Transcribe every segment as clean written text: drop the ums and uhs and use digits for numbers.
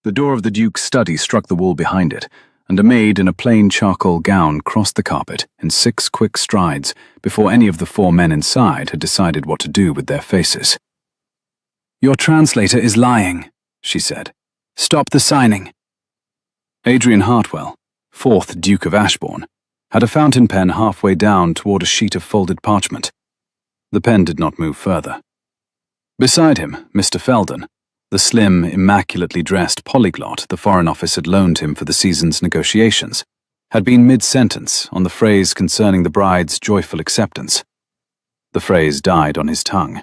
The door of the Duke's study struck the wall behind it, and a maid in a plain charcoal gown crossed the carpet in 6 quick strides before any of the 4 men inside had decided what to do with their faces. "Your translator is lying," she said. "Stop the signing." Adrian Hartwell, 4th Duke of Ashbourne, had a fountain pen halfway down toward a sheet of folded parchment. The pen did not move further. Beside him, Mr. Felden, the slim, immaculately dressed polyglot the Foreign Office had loaned him for the season's negotiations, had been mid-sentence on the phrase concerning the bride's joyful acceptance. The phrase died on his tongue.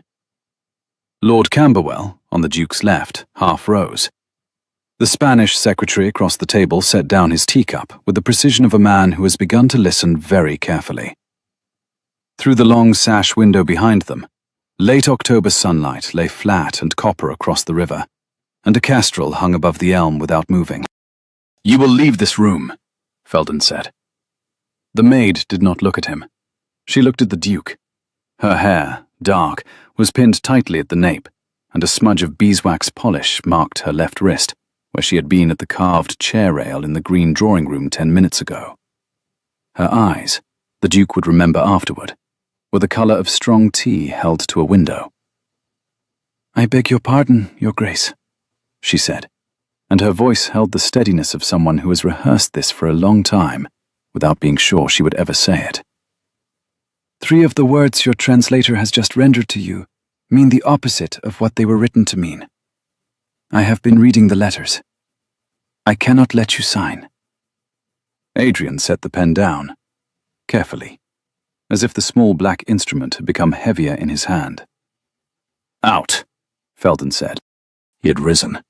Lord Camberwell, on the Duke's left, half rose. The Spanish secretary across the table set down his teacup with the precision of a man who has begun to listen very carefully. Through the long sash window behind them, late October sunlight lay flat and copper across the river, and a kestrel hung above the elm without moving. "You will leave this room," Felden said. The maid did not look at him. She looked at the Duke. Her hair, dark, was pinned tightly at the nape, and a smudge of beeswax polish marked her left wrist, where she had been at the carved chair rail in the green drawing room 10 minutes ago. Her eyes, the Duke would remember afterward, were the colour of strong tea held to a window. "I beg your pardon, Your Grace," she said, and her voice held the steadiness of someone who has rehearsed this for a long time, without being sure she would ever say it. "3 of the words your translator has just rendered to you mean the opposite of what they were written to mean. I have been reading the letters. I cannot let you sign." Adrian set the pen down, carefully, as if the small black instrument had become heavier in his hand. "Out," Felden said. He had risen.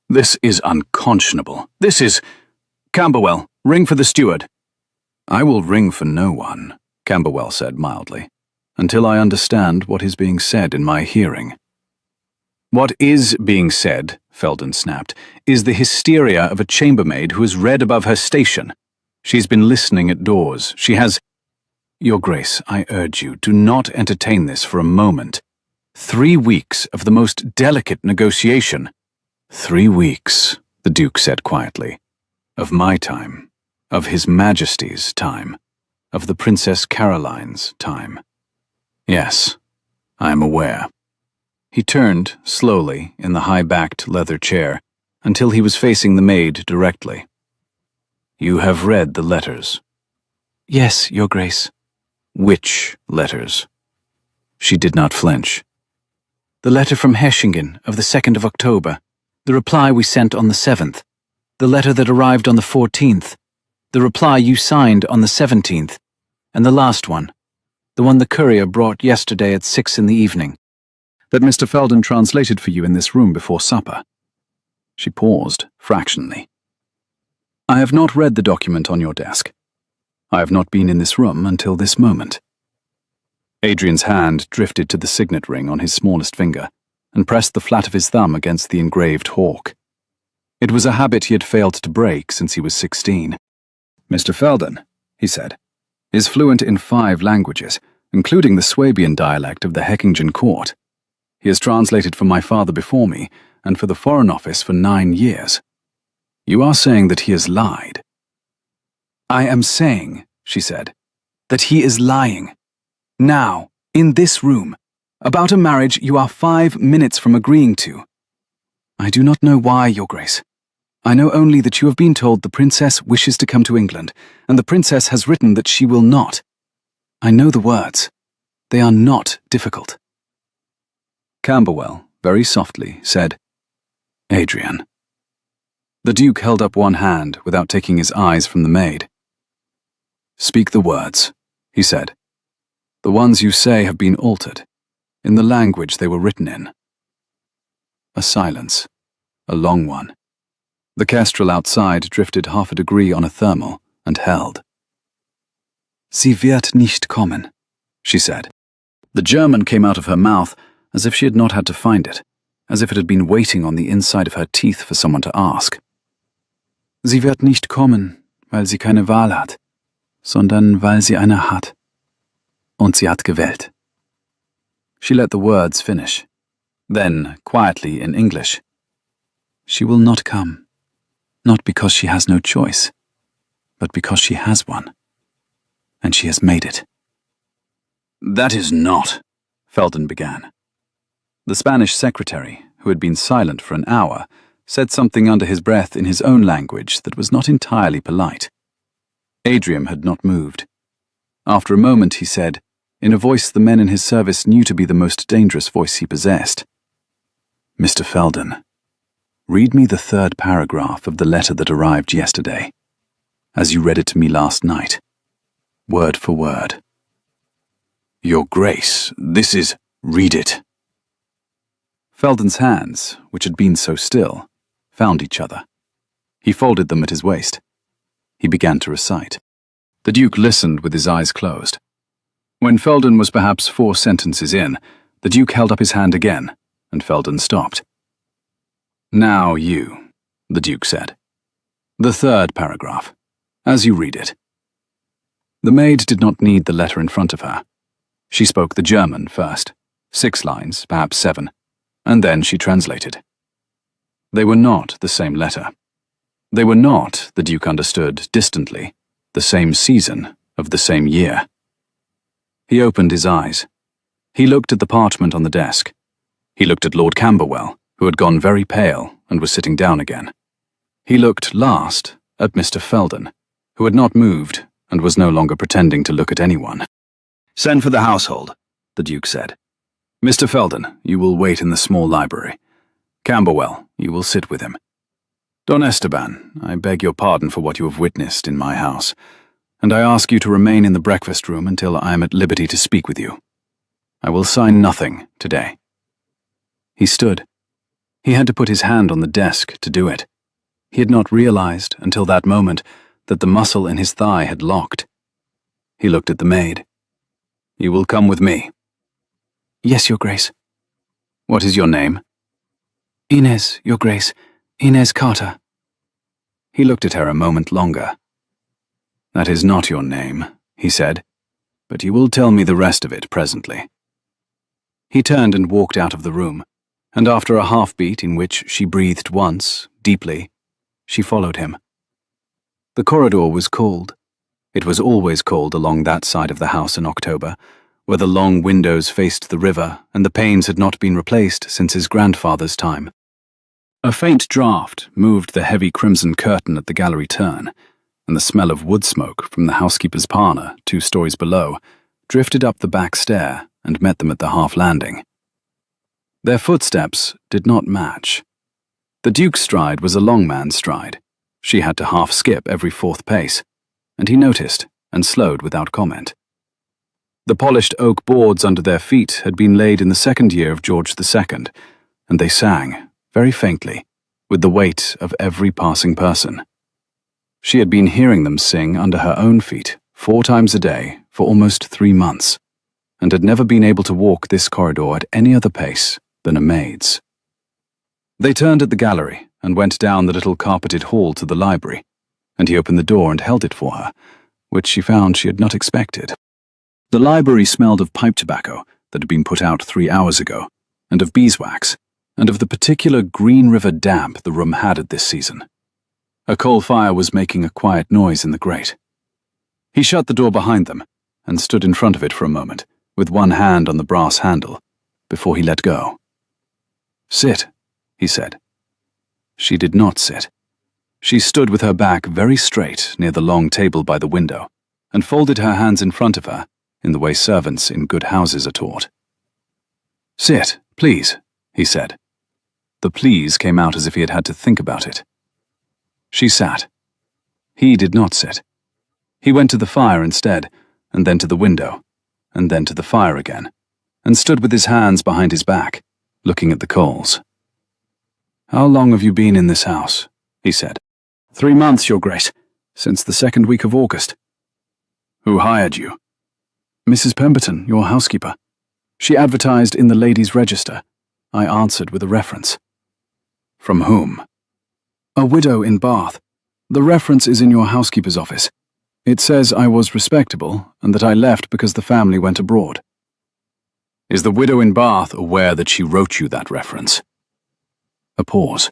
"This is unconscionable. This is— Camberwell, ring for the steward." "I will ring for no one," Camberwell said mildly, "until I understand what is being said in my hearing." "What is being said," Felden snapped, "is the hysteria of a chambermaid who has read above her station. She's been listening at doors. She has— Your Grace, I urge you, do not entertain this for a moment. 3 weeks of the most delicate negotiation." 3 weeks, the Duke said quietly, "of my time, of His Majesty's time, of the Princess Caroline's time. Yes, I am aware." He turned, slowly, in the high-backed leather chair, until he was facing the maid directly. "You have read the letters?" "Yes, Your Grace." "Which letters?" She did not flinch. "The letter from Hechingen of the 2nd of October, the reply we sent on the 7th, the letter that arrived on the 14th, the reply you signed on the 17th, and the last one, the one the courier brought yesterday at 6 in the evening, that Mr. Felden translated for you in this room before supper." She paused, fractionally. "I have not read the document on your desk. I have not been in this room until this moment." Adrian's hand drifted to the signet ring on his smallest finger and pressed the flat of his thumb against the engraved hawk. It was a habit he had failed to break since he was 16. "Mr. Felden," he said, "is fluent in 5 languages, including the Swabian dialect of the Hechingen court. He has translated for my father before me, and for the Foreign Office for 9 years. You are saying that he has lied." "I am saying," she said, "that he is lying. Now, in this room, about a marriage you are 5 minutes from agreeing to. I do not know why, Your Grace. I know only that you have been told the Princess wishes to come to England, and the Princess has written that she will not. I know the words. They are not difficult." Camberwell, very softly, said, "Adrian." The Duke held up one hand without taking his eyes from the maid. "Speak the words," he said. "The ones you say have been altered, in the language they were written in." A silence, a long one. The kestrel outside drifted half a degree on a thermal and held. "Sie wird nicht kommen," she said. The German came out of her mouth as if she had not had to find it, as if it had been waiting on the inside of her teeth for someone to ask. "Sie wird nicht kommen, weil sie keine Wahl hat, sondern weil sie eine hat. Und sie hat gewählt." She let the words finish. Then, quietly in English, She will not come, not because she has no choice, but because she has one, and she has made it." "That is not," Felden began. The Spanish secretary, who had been silent for an hour, said something under his breath in his own language that was not entirely polite. Adrian had not moved. After a moment he said, in a voice the men in his service knew to be the most dangerous voice he possessed, "Mr. Felden, read me the 3rd paragraph of the letter that arrived yesterday, as you read it to me last night, word for word." "Your Grace, this is—" "Read it." Felden's hands, which had been so still, found each other. He folded them at his waist. He began to recite. The Duke listened with his eyes closed. When Felden was perhaps 4 sentences in, the Duke held up his hand again, and Felden stopped. "Now you," the Duke said. "The 3rd paragraph, as you read it." The maid did not need the letter in front of her. She spoke the German first, 6 lines, perhaps 7, and then she translated. They were not the same letter. They were not, the Duke understood distantly, the same season of the same year. He opened his eyes. He looked at the parchment on the desk. He looked at Lord Camberwell, who had gone very pale and was sitting down again. He looked last at Mr. Felden, who had not moved and was no longer pretending to look at anyone. "Send for the household," the Duke said. "Mr. Felden, you will wait in the small library. Camberwell, you will sit with him. Don Esteban, I beg your pardon for what you have witnessed in my house, and I ask you to remain in the breakfast room until I am at liberty to speak with you. I will sign nothing today." He stood. He had to put his hand on the desk to do it. He had not realized, until that moment, that the muscle in his thigh had locked. He looked at the maid. "You will come with me." "Yes, Your Grace." "What is your name?" "Inez, Your Grace. Inez Carter." He looked at her a moment longer. "That is not your name," he said, "but you will tell me the rest of it presently." He turned and walked out of the room, and after a half-beat in which she breathed once, deeply, she followed him. The corridor was cold. It was always cold along that side of the house in October, where the long windows faced the river and the panes had not been replaced since his grandfather's time. A faint draught moved the heavy crimson curtain at the gallery turn, and the smell of wood smoke from the housekeeper's parlour, 2 stories below, drifted up the back stair and met them at the half landing. Their footsteps did not match. The Duke's stride was a long man's stride. She had to half-skip every 4th pace, and he noticed and slowed without comment. The polished oak boards under their feet had been laid in the 2nd year of George II, and they sang, very faintly, with the weight of every passing person. She had been hearing them sing under her own feet 4 times a day for almost 3 months, and had never been able to walk this corridor at any other pace than a maid's. They turned at the gallery and went down the little carpeted hall to the library, and he opened the door and held it for her, which she found she had not expected. The library smelled of pipe tobacco that had been put out 3 hours ago, and of beeswax, and of the particular Green River damp the room had at this season. A coal fire was making a quiet noise in the grate. He shut the door behind them and stood in front of it for a moment, with one hand on the brass handle, before he let go. "Sit," he said. She did not sit. She stood with her back very straight near the long table by the window, and folded her hands in front of her, in the way servants in good houses are taught. "Sit, please," he said. The please came out as if he had had to think about it. She sat. He did not sit. He went to the fire instead, and then to the window, and then to the fire again, and stood with his hands behind his back, looking at the coals. "How long have you been in this house?" he said. 3 months, Your Grace, since the 2nd week of August." "Who hired you?" "Mrs. Pemberton, your housekeeper. She advertised in the Ladies' Register. I answered with a reference." "From whom?" "A widow in Bath. The reference is in your housekeeper's office. It says I was respectable and that I left because the family went abroad." "Is the widow in Bath aware that she wrote you that reference?" A pause.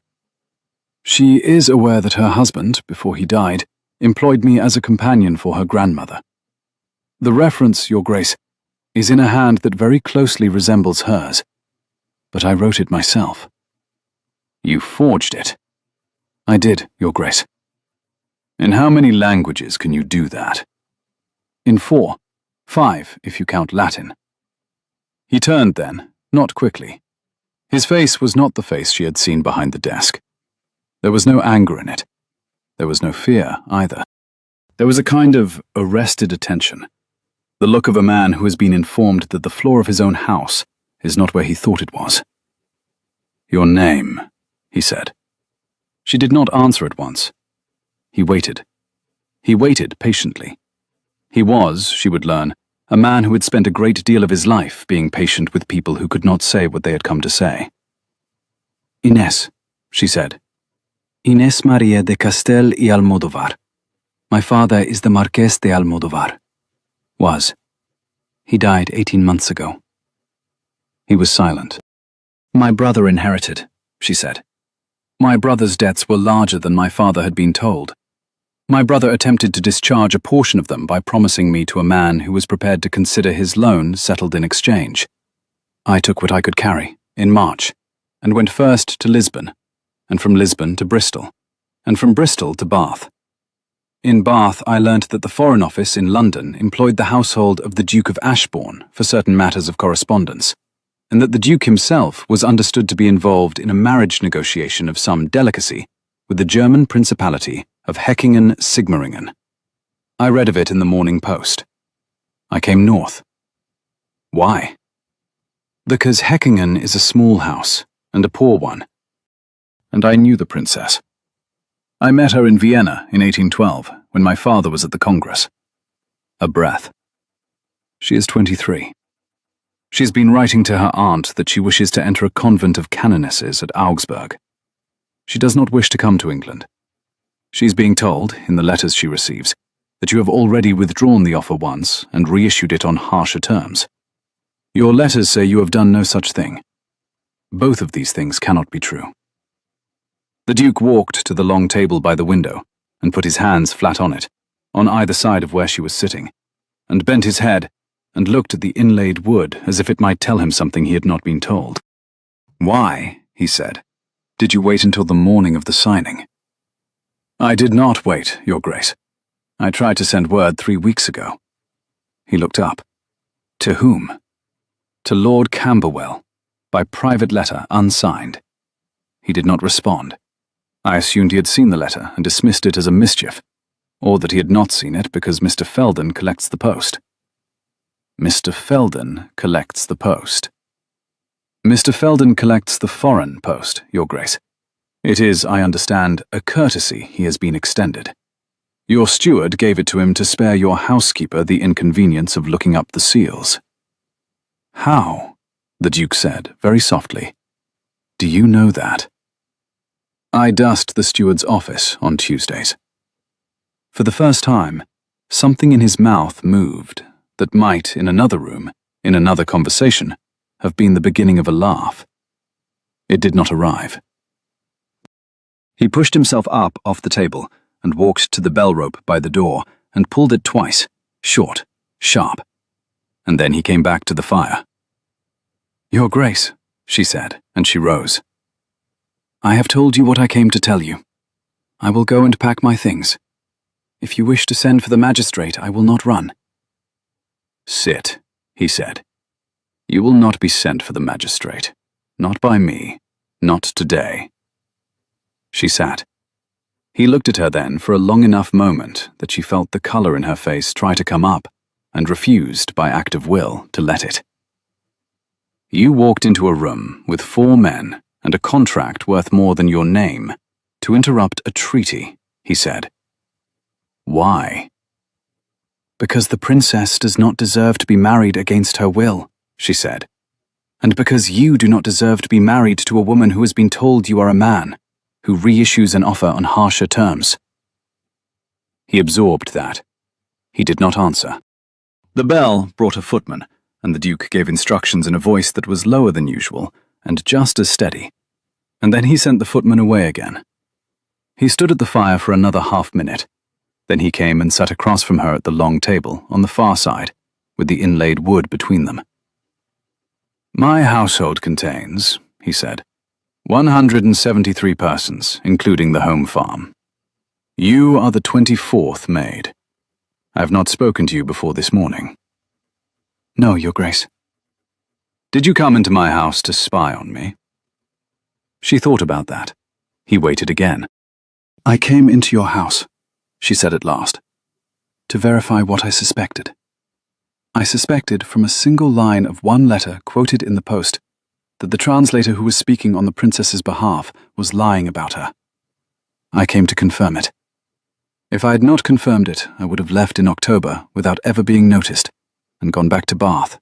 She is aware that her husband, before he died, employed me as a companion for her grandmother. The reference, Your Grace, is in a hand that very closely resembles hers, but I wrote it myself. You forged it? I did, Your Grace. In how many languages can you do that? In 4. 5, if you count Latin. He turned then, not quickly. His face was not the face she had seen behind the desk. There was no anger in it. There was no fear, either. There was a kind of arrested attention, the look of a man who has been informed that the floor of his own house is not where he thought it was. Your name, he said. She did not answer at once. He waited. He waited patiently. He was, she would learn, a man who had spent a great deal of his life being patient with people who could not say what they had come to say. Inés, she said. Inés María de Castel y Almodóvar. My father is the Marqués de Almodóvar. Was. He died 18 months ago. He was silent. My brother inherited, she said. My brother's debts were larger than my father had been told. My brother attempted to discharge a portion of them by promising me to a man who was prepared to consider his loan settled in exchange. I took what I could carry, in March, and went first to Lisbon, and from Lisbon to Bristol, and from Bristol to Bath. In Bath, I learnt that the Foreign Office in London employed the household of the Duke of Ashbourne for certain matters of correspondence, and that the Duke himself was understood to be involved in a marriage negotiation of some delicacy with the German Principality of Heckingen-Sigmaringen. I read of it in the Morning Post. I came north. Why? Because Heckingen is a small house, and a poor one. And I knew the princess. I met her in Vienna in 1812, when my father was at the Congress. A breath. She is 23. She has been writing to her aunt that she wishes to enter a convent of canonesses at Augsburg. She does not wish to come to England. She is being told, in the letters she receives, that you have already withdrawn the offer once and reissued it on harsher terms. Your letters say you have done no such thing. Both of these things cannot be true. The Duke walked to the long table by the window and put his hands flat on it, on either side of where she was sitting, and bent his head and looked at the inlaid wood as if it might tell him something he had not been told. Why, he said, did you wait until the morning of the signing? I did not wait, Your Grace. I tried to send word 3 weeks ago. He looked up. To whom? To Lord Camberwell, by private letter, unsigned. He did not respond. I assumed he had seen the letter and dismissed it as a mischief, or that he had not seen it because Mr. Felden collects the post. Mr. Felden collects the post. Mr. Felden collects the foreign post, Your Grace. It is, I understand, a courtesy he has been extended. Your steward gave it to him to spare your housekeeper the inconvenience of looking up the seals. How? The Duke said, very softly. Do you know that? I dust the steward's office on Tuesdays. For the first time, something in his mouth moved that might, in another room, in another conversation, have been the beginning of a laugh. It did not arrive. He pushed himself up off the table and walked to the bell rope by the door and pulled it twice, short, sharp. And then he came back to the fire. Your Grace, she said, and she rose. I have told you what I came to tell you. I will go and pack my things. If you wish to send for the magistrate, I will not run. Sit, he said. You will not be sent for the magistrate. Not by me. Not today. She sat. He looked at her then for a long enough moment that she felt the color in her face try to come up, and refused, by act of will, to let it. You walked into a room with 4 men and a contract worth more than your name to interrupt a treaty, he said. Why? Because the princess does not deserve to be married against her will, she said, and because you do not deserve to be married to a woman who has been told you are a man, who reissues an offer on harsher terms. He absorbed that. He did not answer. The bell brought a footman, and the Duke gave instructions in a voice that was lower than usual and just as steady, and then he sent the footman away again. He stood at the fire for another half-minute. Then he came and sat across from her at the long table on the far side, with the inlaid wood between them. "My household contains," he said, 173 persons, including the home farm. You are the 24th maid. I have not spoken to you before this morning." "No, Your Grace." "Did you come into my house to spy on me?" She thought about that. He waited again. "I came into your house," she said at last, "to verify what I suspected. I suspected from a single line of one letter quoted in the post that the translator who was speaking on the princess's behalf was lying about her. I came to confirm it. If I had not confirmed it, I would have left in October without ever being noticed and gone back to Bath,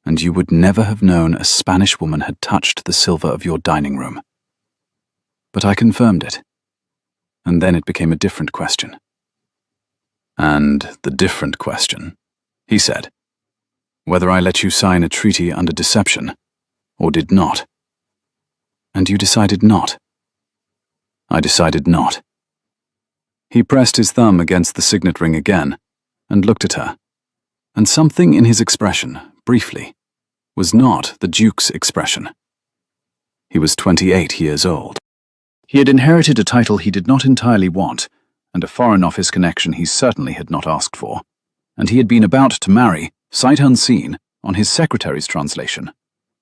and you would never have known a Spanish woman had touched the silver of your dining room. But I confirmed it, and then it became a different question." "And the different question," he said, "whether I let you sign a treaty under deception, or did not." "And you decided not?" "I decided not." He pressed his thumb against the signet ring again, and looked at her, and something in his expression, briefly, was not the Duke's expression. He was 28 years old. He had inherited a title he did not entirely want, and a Foreign Office connection he certainly had not asked for, and he had been about to marry, sight unseen, on his secretary's translation,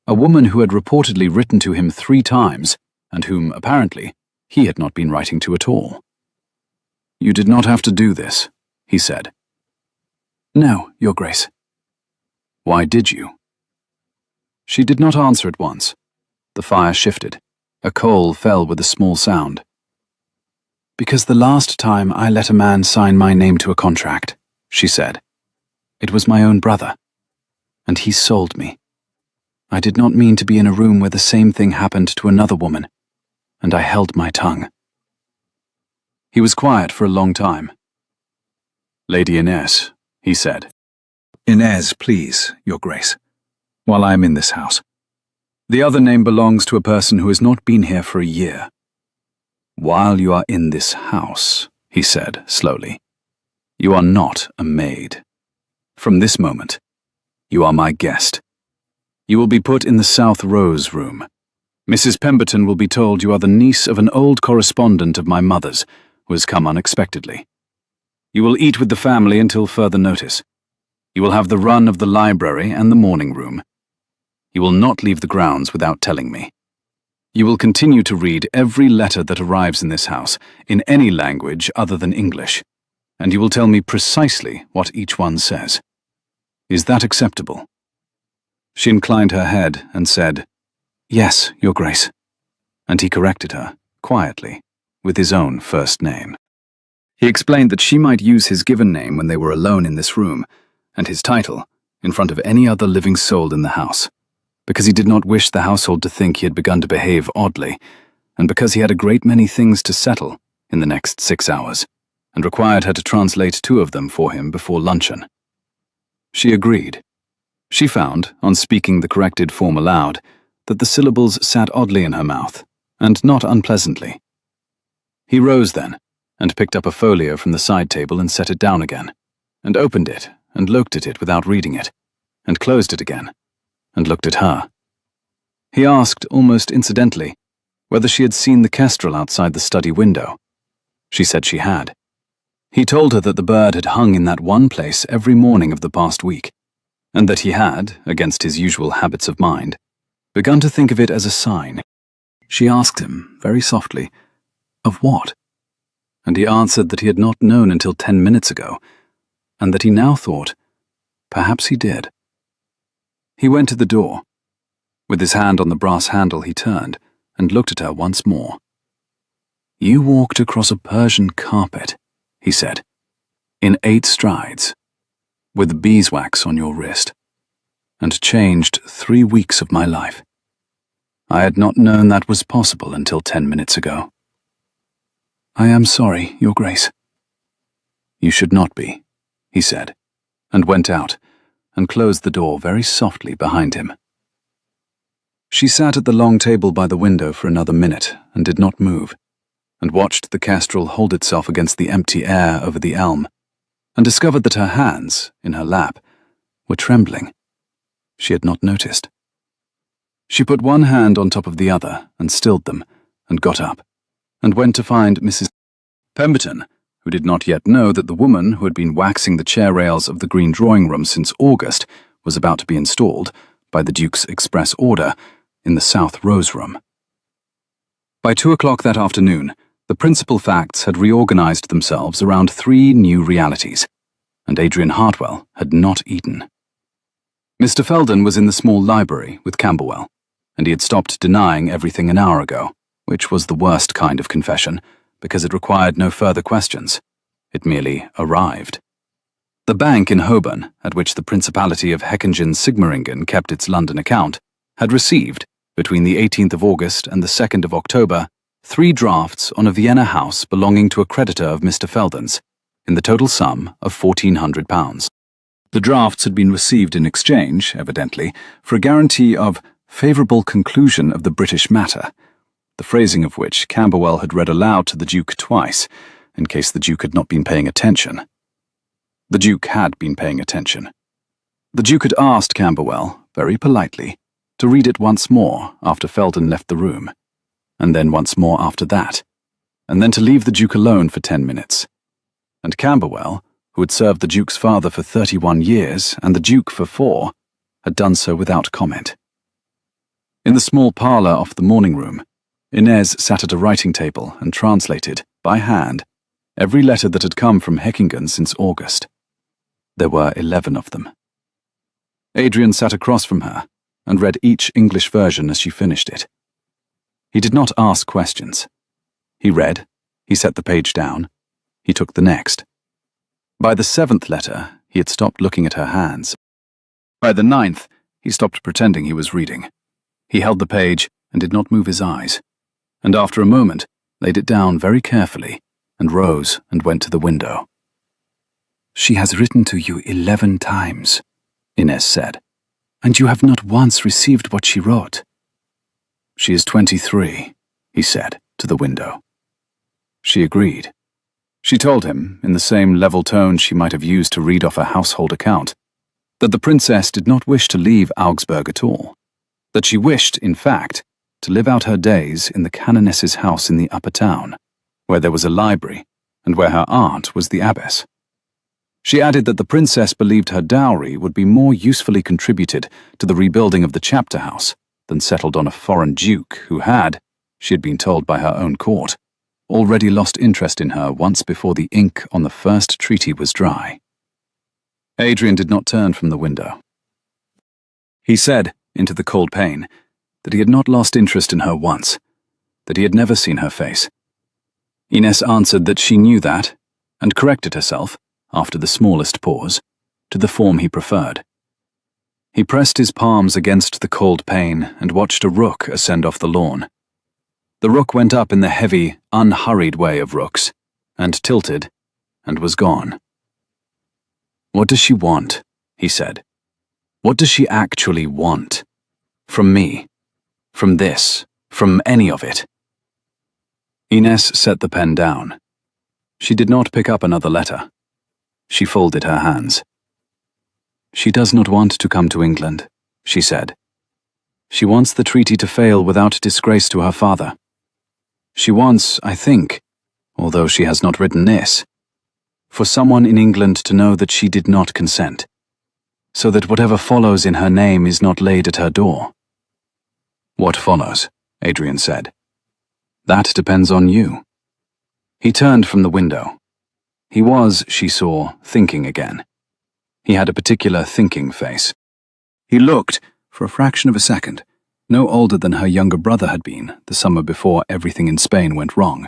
a woman who had reportedly written to him 3 times, and whom, apparently, he had not been writing to at all. "You did not have to do this," he said. "No, Your Grace." "Why did you?" She did not answer at once. The fire shifted. A coal fell with a small sound. "Because the last time I let a man sign my name to a contract," she said, "it was my own brother. And he sold me. I did not mean to be in a room where the same thing happened to another woman, and I held my tongue." He was quiet for a long time. "Lady Inez," he said. "Inez, please, Your Grace, while I am in this house. The other name belongs to a person who has not been here for a year." "While you are in this house," he said slowly, "you are not a maid. From this moment, you are my guest. You will be put in the South Rose room. Mrs. Pemberton will be told you are the niece of an old correspondent of my mother's, who has come unexpectedly. You will eat with the family until further notice. You will have the run of the library and the morning room. You will not leave the grounds without telling me. You will continue to read every letter that arrives in this house, in any language other than English, and you will tell me precisely what each one says. Is that acceptable?" She inclined her head and said, "Yes, Your Grace." And he corrected her, quietly, with his own first name. He explained that she might use his given name when they were alone in this room, and his title, in front of any other living soul in the house, because he did not wish the household to think he had begun to behave oddly, and because he had a great many things to settle in the next 6 hours, and required her to translate 2 of them for him before luncheon. She agreed. She found, on speaking the corrected form aloud, that the syllables sat oddly in her mouth, and not unpleasantly. He rose then, and picked up a folio from the side table and set it down again, and opened it, and looked at it without reading it, and closed it again, and looked at her. He asked, almost incidentally, whether she had seen the kestrel outside the study window. She said she had. He told her that the bird had hung in that one place every morning of the past week, and that he had, against his usual habits of mind, begun to think of it as a sign. She asked him, very softly, of what? And he answered that he had not known until 10 minutes ago, and that he now thought, perhaps he did. He went to the door. With his hand on the brass handle he turned, and looked at her once more. "You walked across a Persian carpet," he said, "in 8 strides, with beeswax on your wrist, and changed 3 weeks of my life. I had not known that was possible until 10 minutes ago. I am sorry, Your Grace." "You should not be," he said, and went out, and closed the door very softly behind him. She sat at the long table by the window for another minute, and did not move. and watched the kestrel hold itself against the empty air over the elm, and discovered that her hands, in her lap, were trembling. She had not noticed. She put one hand on top of the other and stilled them, and got up, and went to find Mrs. Pemberton, who did not yet know that the woman who had been waxing the chair rails of the green drawing-room since August was about to be installed, by the Duke's express order, in the South Rose Room. By 2 o'clock that afternoon, the principal facts had reorganized themselves around 3 new realities, and Adrian Hartwell had not eaten. Mr. Felden was in the small library with Camberwell, and he had stopped denying everything an hour ago, which was the worst kind of confession, because it required no further questions. It merely arrived. The bank in Holborn, at which the Principality of Heckingen-Sigmaringen kept its London account, had received, between the 18th of August and the 2nd of October, 3 drafts on a Vienna house belonging to a creditor of Mr. Felden's, in the total sum of £1,400. The drafts had been received in exchange, evidently, for a guarantee of favourable conclusion of the British matter, the phrasing of which Camberwell had read aloud to the Duke twice, in case the Duke had not been paying attention. The Duke had been paying attention. The Duke had asked Camberwell, very politely, to read it once more after Felden left the room, and then once more after that, and then to leave the Duke alone for 10 minutes. And Camberwell, who had served the Duke's father for 31 years and the Duke for 4, had done so without comment. In the small parlour off the morning room, Inez sat at a writing table and translated, by hand, every letter that had come from Heckingen since August. There were 11 of them. Adrian sat across from her and read each English version as she finished it. He did not ask questions. He read, he set the page down, he took the next. By the 7th letter, he had stopped looking at her hands. By the 9th, he stopped pretending he was reading. He held the page and did not move his eyes, and after a moment laid it down very carefully and rose and went to the window. "She has written to you 11 times, Inez said, "and you have not once received what she wrote." "She is 23, he said, to the window. She agreed. She told him, in the same level tone she might have used to read off a household account, that the princess did not wish to leave Augsburg at all, that she wished, in fact, to live out her days in the canoness's house in the upper town, where there was a library, and where her aunt was the abbess. She added that the princess believed her dowry would be more usefully contributed to the rebuilding of the chapter house than settled on a foreign duke who had, she had been told by her own court, already lost interest in her once before the ink on the first treaty was dry. Adrian did not turn from the window. He said, into the cold pane, that he had not lost interest in her once, that he had never seen her face. Inez answered that she knew that, and corrected herself, after the smallest pause, to the form he preferred. He pressed his palms against the cold pane and watched a rook ascend off the lawn. The rook went up in the heavy, unhurried way of rooks, and tilted, and was gone. "What does she want?" he said. "What does she actually want? From me? From this? From any of it?" Inez set the pen down. She did not pick up another letter. She folded her hands. "She does not want to come to England," she said. "She wants the treaty to fail without disgrace to her father. She wants, I think, although she has not written this, for someone in England to know that she did not consent, so that whatever follows in her name is not laid at her door." "What follows?" Adrian said. "That depends on you." He turned from the window. He was, she saw, thinking again. He had a particular thinking face. He looked, for a fraction of a second, no older than her younger brother had been the summer before everything in Spain went wrong.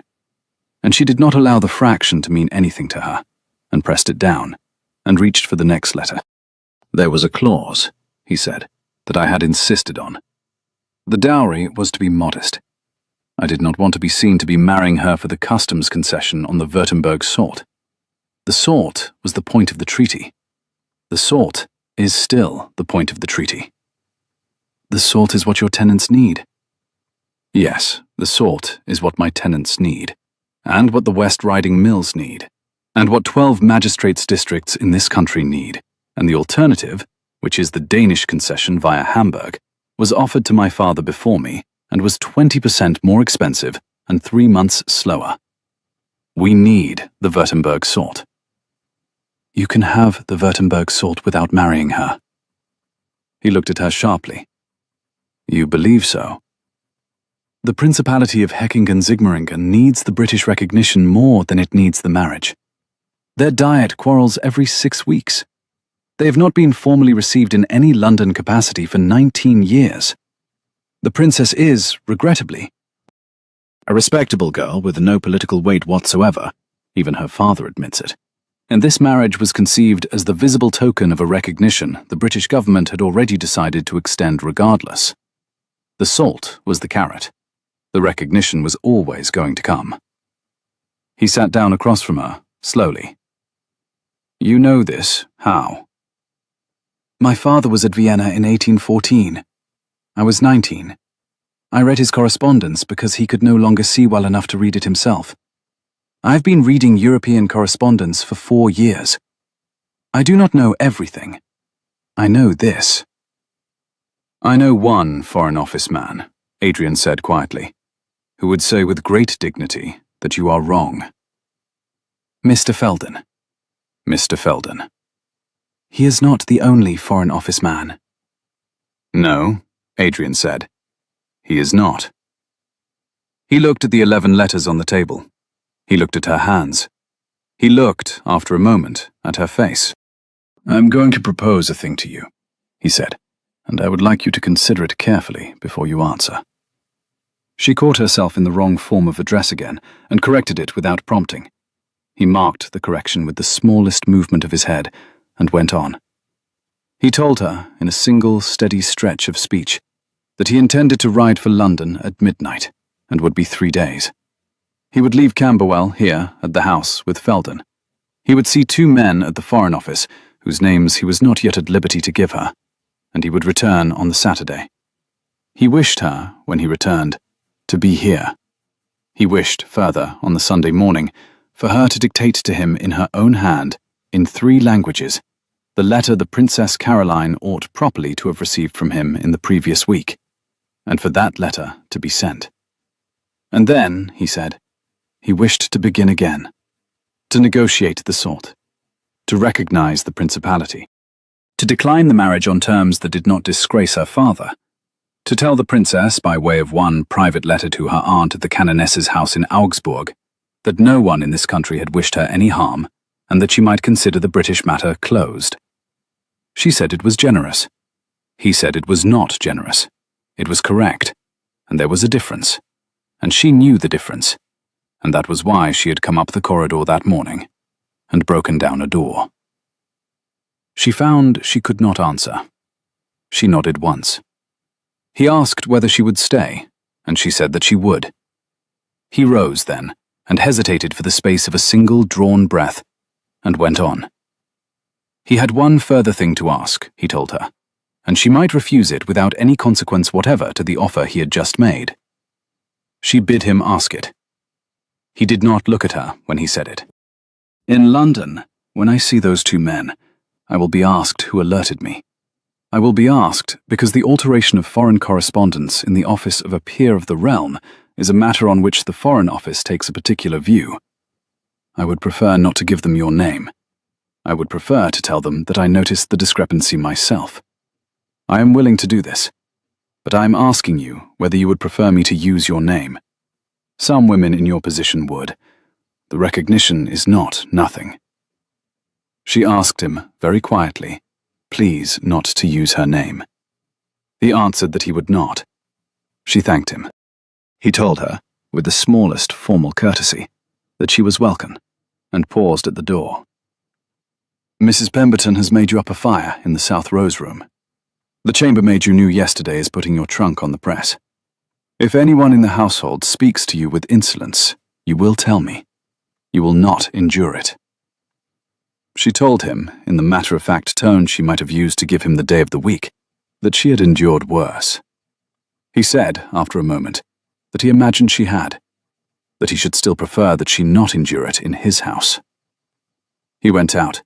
And she did not allow the fraction to mean anything to her, and pressed it down, and reached for the next letter. "There was a clause," he said, "that I had insisted on. The dowry was to be modest. I did not want to be seen to be marrying her for the customs concession on the Württemberg salt. The salt was the point of the treaty. The salt is still the point of the treaty." "The salt is what your tenants need." "Yes, the salt is what my tenants need," and what the West Riding Mills need, and what 12 magistrates' districts in this country need, and the alternative, which is the Danish concession via Hamburg, was offered to my father before me and was 20% more expensive and 3 months slower. We need the Württemberg sort. You can have the Württemberg sort without marrying her. He looked at her sharply. You believe so? The Principality of Hechingen-Sigmaringen needs the British recognition more than it needs the marriage. Their Diet quarrels every 6 weeks. They have not been formally received in any London capacity for 19 years. The princess is, regrettably, a respectable girl with no political weight whatsoever. Even her father admits it. And this marriage was conceived as the visible token of a recognition the British government had already decided to extend regardless. The salt was the carrot. The recognition was always going to come. He sat down across from her, slowly. You know this, how? My father was at Vienna in 1814. I was 19. I read his correspondence because he could no longer see well enough to read it himself. I've been reading European correspondence for 4 years. I do not know everything. I know this. I know one Foreign Office man, Adrian said quietly, who would say with great dignity that you are wrong. Mr. Felden. Mr. Felden. He is not the only Foreign Office man. No, Adrian said. He is not. He looked at the 11 letters on the table. He looked at her hands. He looked, after a moment, at her face. I'm going to propose a thing to you, he said, and I would like you to consider it carefully before you answer. She caught herself in the wrong form of address again and corrected it without prompting. He marked the correction with the smallest movement of his head and went on. He told her, in a single steady stretch of speech, that he intended to ride for London at midnight, and would be 3 days. He would leave Camberwell here, at the house, with Felden. He would see 2 men at the Foreign Office, whose names he was not yet at liberty to give her, and he would return on the Saturday. He wished her, when he returned, to be here. He wished, further, on the Sunday morning, for her to dictate to him in her own hand, in 3 languages, the letter the Princess Caroline ought properly to have received from him in the previous week, and for that letter to be sent. And then, he said, he wished to begin again, to negotiate the sort, to recognize the principality, to decline the marriage on terms that did not disgrace her father, to tell the princess, by way of one private letter to her aunt at the Canoness's house in Augsburg, that no one in this country had wished her any harm, and that she might consider the British matter closed. She said it was generous. He said it was not generous. It was correct, and there was a difference, and she knew the difference, and that was why she had come up the corridor that morning and broken down a door. She found she could not answer. She nodded once. He asked whether she would stay, and she said that she would. He rose then, and hesitated for the space of a single drawn breath, and went on. He had one further thing to ask, he told her, and she might refuse it without any consequence whatever to the offer he had just made. She bid him ask it. He did not look at her when he said it. In London, when I see those 2 men, I will be asked who alerted me. I will be asked because the alteration of foreign correspondence in the office of a peer of the realm is a matter on which the Foreign Office takes a particular view. I would prefer not to give them your name. I would prefer to tell them that I noticed the discrepancy myself. I am willing to do this, but I am asking you whether you would prefer me to use your name. Some women in your position would. The recognition is not nothing. She asked him, very quietly, please not to use her name. He answered that he would not. She thanked him. He told her, with the smallest formal courtesy, that she was welcome, and paused at the door. Mrs. Pemberton has made you up a fire in the South Rose room. The chambermaid you knew yesterday is putting your trunk on the press. If anyone in the household speaks to you with insolence, you will tell me. You will not endure it. She told him, in the matter-of-fact tone she might have used to give him the day of the week, that she had endured worse. He said, after a moment, that he imagined she had. that he should still prefer that she not endure it in his house. He went out.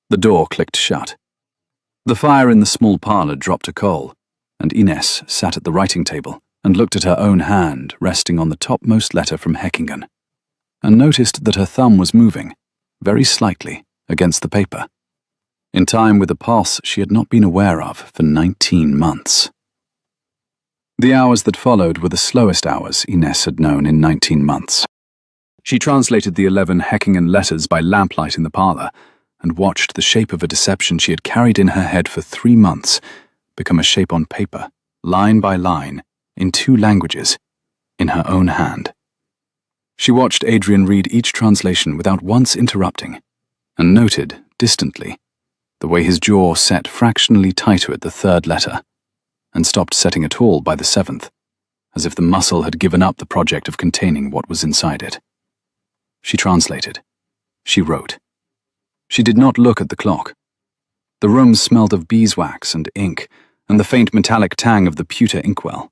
The door clicked shut. The fire in the small parlour dropped a coal, and Ines sat at the writing table and looked at her own hand resting on the topmost letter from Häckingen, and noticed that her thumb was moving, very slightly, against the paper, in time with a pulse she had not been aware of for 19 months. The hours that followed were the slowest hours Ines had known in 19 months. She translated the 11 Häckingen letters by lamplight in the parlour, and watched the shape of a deception she had carried in her head for 3 months become a shape on paper, line by line, in 2 languages, in her own hand. She watched Adrian read each translation without once interrupting, and noted, distantly, the way his jaw set fractionally tighter at the 3rd letter, and stopped setting at all by the 7th, as if the muscle had given up the project of containing what was inside it. She translated. She wrote. She did not look at the clock. The room smelled of beeswax and ink, and the faint metallic tang of the pewter inkwell.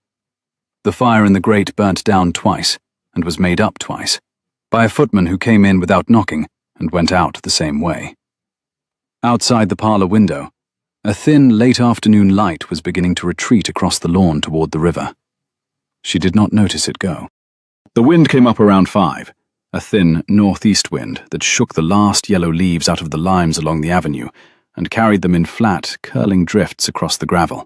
The fire in the grate burnt down twice, and was made up twice, by a footman who came in without knocking and went out the same way. Outside the parlour window, a thin, late-afternoon light was beginning to retreat across the lawn toward the river. She did not notice it go. The wind came up around 5, a thin northeast wind that shook the last yellow leaves out of the limes along the avenue and carried them in flat, curling drifts across the gravel.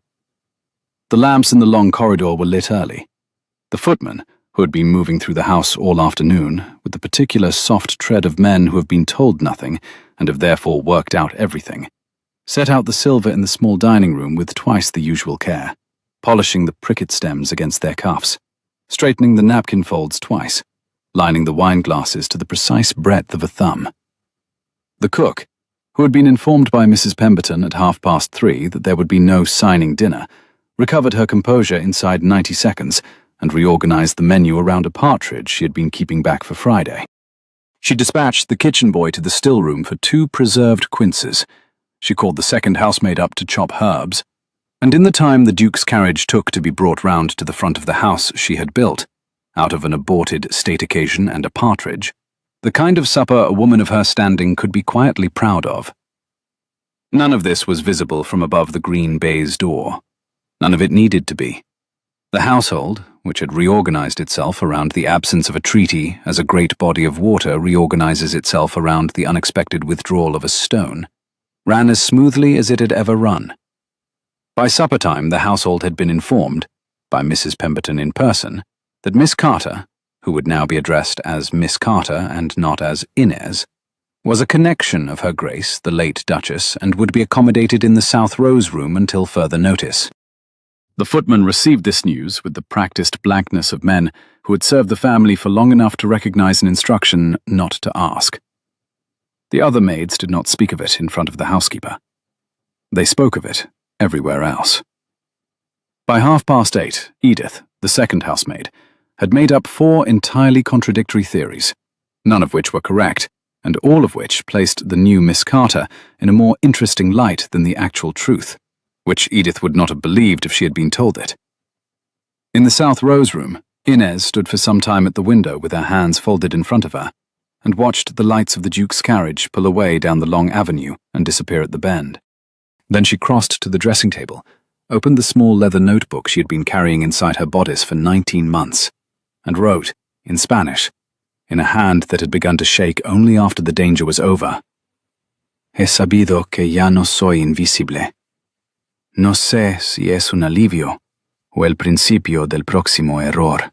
The lamps in the long corridor were lit early. The footman, who had been moving through the house all afternoon, with the particular soft tread of men who have been told nothing and have therefore worked out everything, set out the silver in the small dining room with twice the usual care, polishing the pricket stems against their cuffs, straightening the napkin folds twice, lining the wine glasses to the precise breadth of a thumb. The cook, who had been informed by Mrs. Pemberton at 3:30 that there would be no signing dinner, recovered her composure inside 90 seconds and reorganized the menu around a partridge she had been keeping back for Friday. She dispatched the kitchen boy to the still room for 2 preserved quinces. She called the second housemaid up to chop herbs, and in the time the Duke's carriage took to be brought round to the front of the house she had built, out of an aborted state occasion and a partridge, the kind of supper a woman of her standing could be quietly proud of. None of this was visible from above the green baize door. None of it needed to be. The household, which had reorganized itself around the absence of a treaty as a great body of water reorganizes itself around the unexpected withdrawal of a stone, ran as smoothly as it had ever run. By supper time, the household had been informed, by Mrs. Pemberton in person, that Miss Carter, who would now be addressed as Miss Carter and not as Inez, was a connection of Her Grace, the late Duchess, and would be accommodated in the South Rose room until further notice. The footman received this news with the practiced blankness of men who had served the family for long enough to recognize an instruction not to ask. The other maids did not speak of it in front of the housekeeper. They spoke of it everywhere else. By 8:30, Edith, the second housemaid, had made up 4 entirely contradictory theories, none of which were correct, and all of which placed the new Miss Carter in a more interesting light than the actual truth, which Edith would not have believed if she had been told it. In the South Rose room, Inez stood for some time at the window with her hands folded in front of her, and watched the lights of the Duke's carriage pull away down the long avenue and disappear at the bend. Then she crossed to the dressing table, opened the small leather notebook she had been carrying inside her bodice for 19 months, and wrote, in Spanish, in a hand that had begun to shake only after the danger was over, "He sabido que ya no soy invisible. No sé si es un alivio o el principio del próximo error.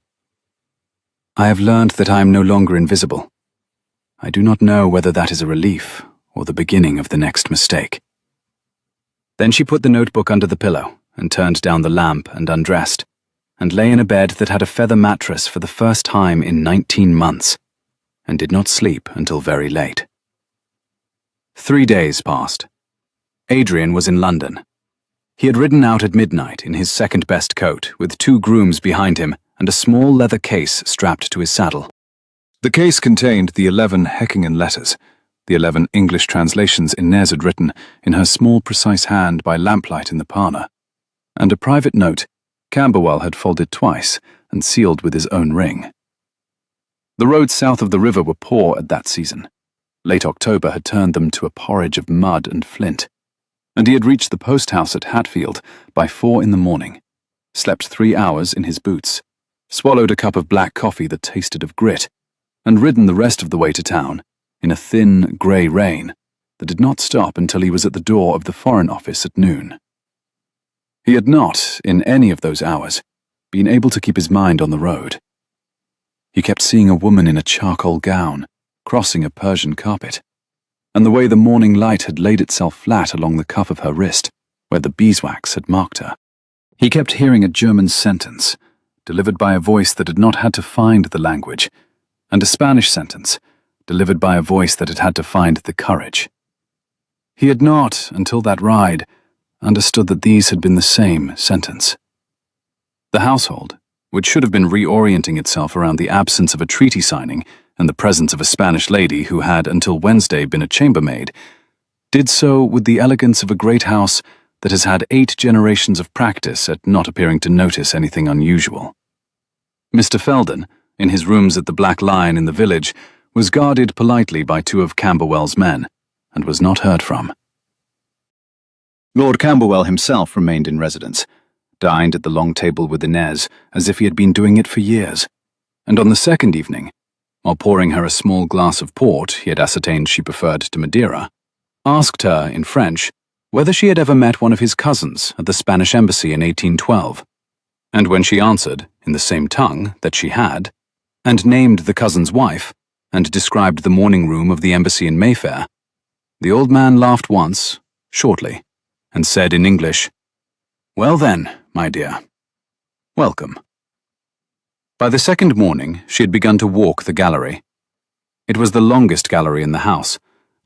I have learned that I am no longer invisible. I do not know whether that is a relief or the beginning of the next mistake." Then she put the notebook under the pillow and turned down the lamp and undressed, and lay in a bed that had a feather mattress for the first time in 19 months, and did not sleep until very late. 3 days passed. Adrian was in London. He had ridden out at midnight in his second-best coat, with 2 grooms behind him and a small leather case strapped to his saddle. The case contained the 11 Häckingen letters, the 11 English translations Inez had written in her small, precise hand by lamplight in the parlour, and a private note Camberwell had folded twice and sealed with his own ring. The roads south of the river were poor at that season. Late October had turned them to a porridge of mud and flint, and he had reached the post house at Hatfield by 4 in the morning, slept 3 hours in his boots, swallowed a cup of black coffee that tasted of grit, and ridden the rest of the way to town in a thin, grey rain that did not stop until he was at the door of the Foreign Office at noon. He had not, in any of those hours, been able to keep his mind on the road. He kept seeing a woman in a charcoal gown, crossing a Persian carpet, and the way the morning light had laid itself flat along the cuff of her wrist, where the beeswax had marked her. He kept hearing a German sentence, delivered by a voice that had not had to find the language, and a Spanish sentence, delivered by a voice that had had to find the courage. He had not, until that ride, understood that these had been the same sentence. The household, which should have been reorienting itself around the absence of a treaty signing and the presence of a Spanish lady who had until Wednesday been a chambermaid, did so with the elegance of a great house that has had 8 generations of practice at not appearing to notice anything unusual. Mr. Felden, in his rooms at the Black Lion in the village, was guarded politely by 2 of Camberwell's men, and was not heard from. Lord Camberwell himself remained in residence, dined at the long table with Inez as if he had been doing it for years, and on the second evening, while pouring her a small glass of port he had ascertained she preferred to Madeira, asked her, in French, whether she had ever met one of his cousins at the Spanish embassy in 1812, and when she answered, in the same tongue, that she had, and named the cousin's wife, and described the morning room of the embassy in Mayfair, the old man laughed once, shortly, and said in English, "Well then, my dear, welcome." By the second morning, she had begun to walk the gallery. It was the longest gallery in the house,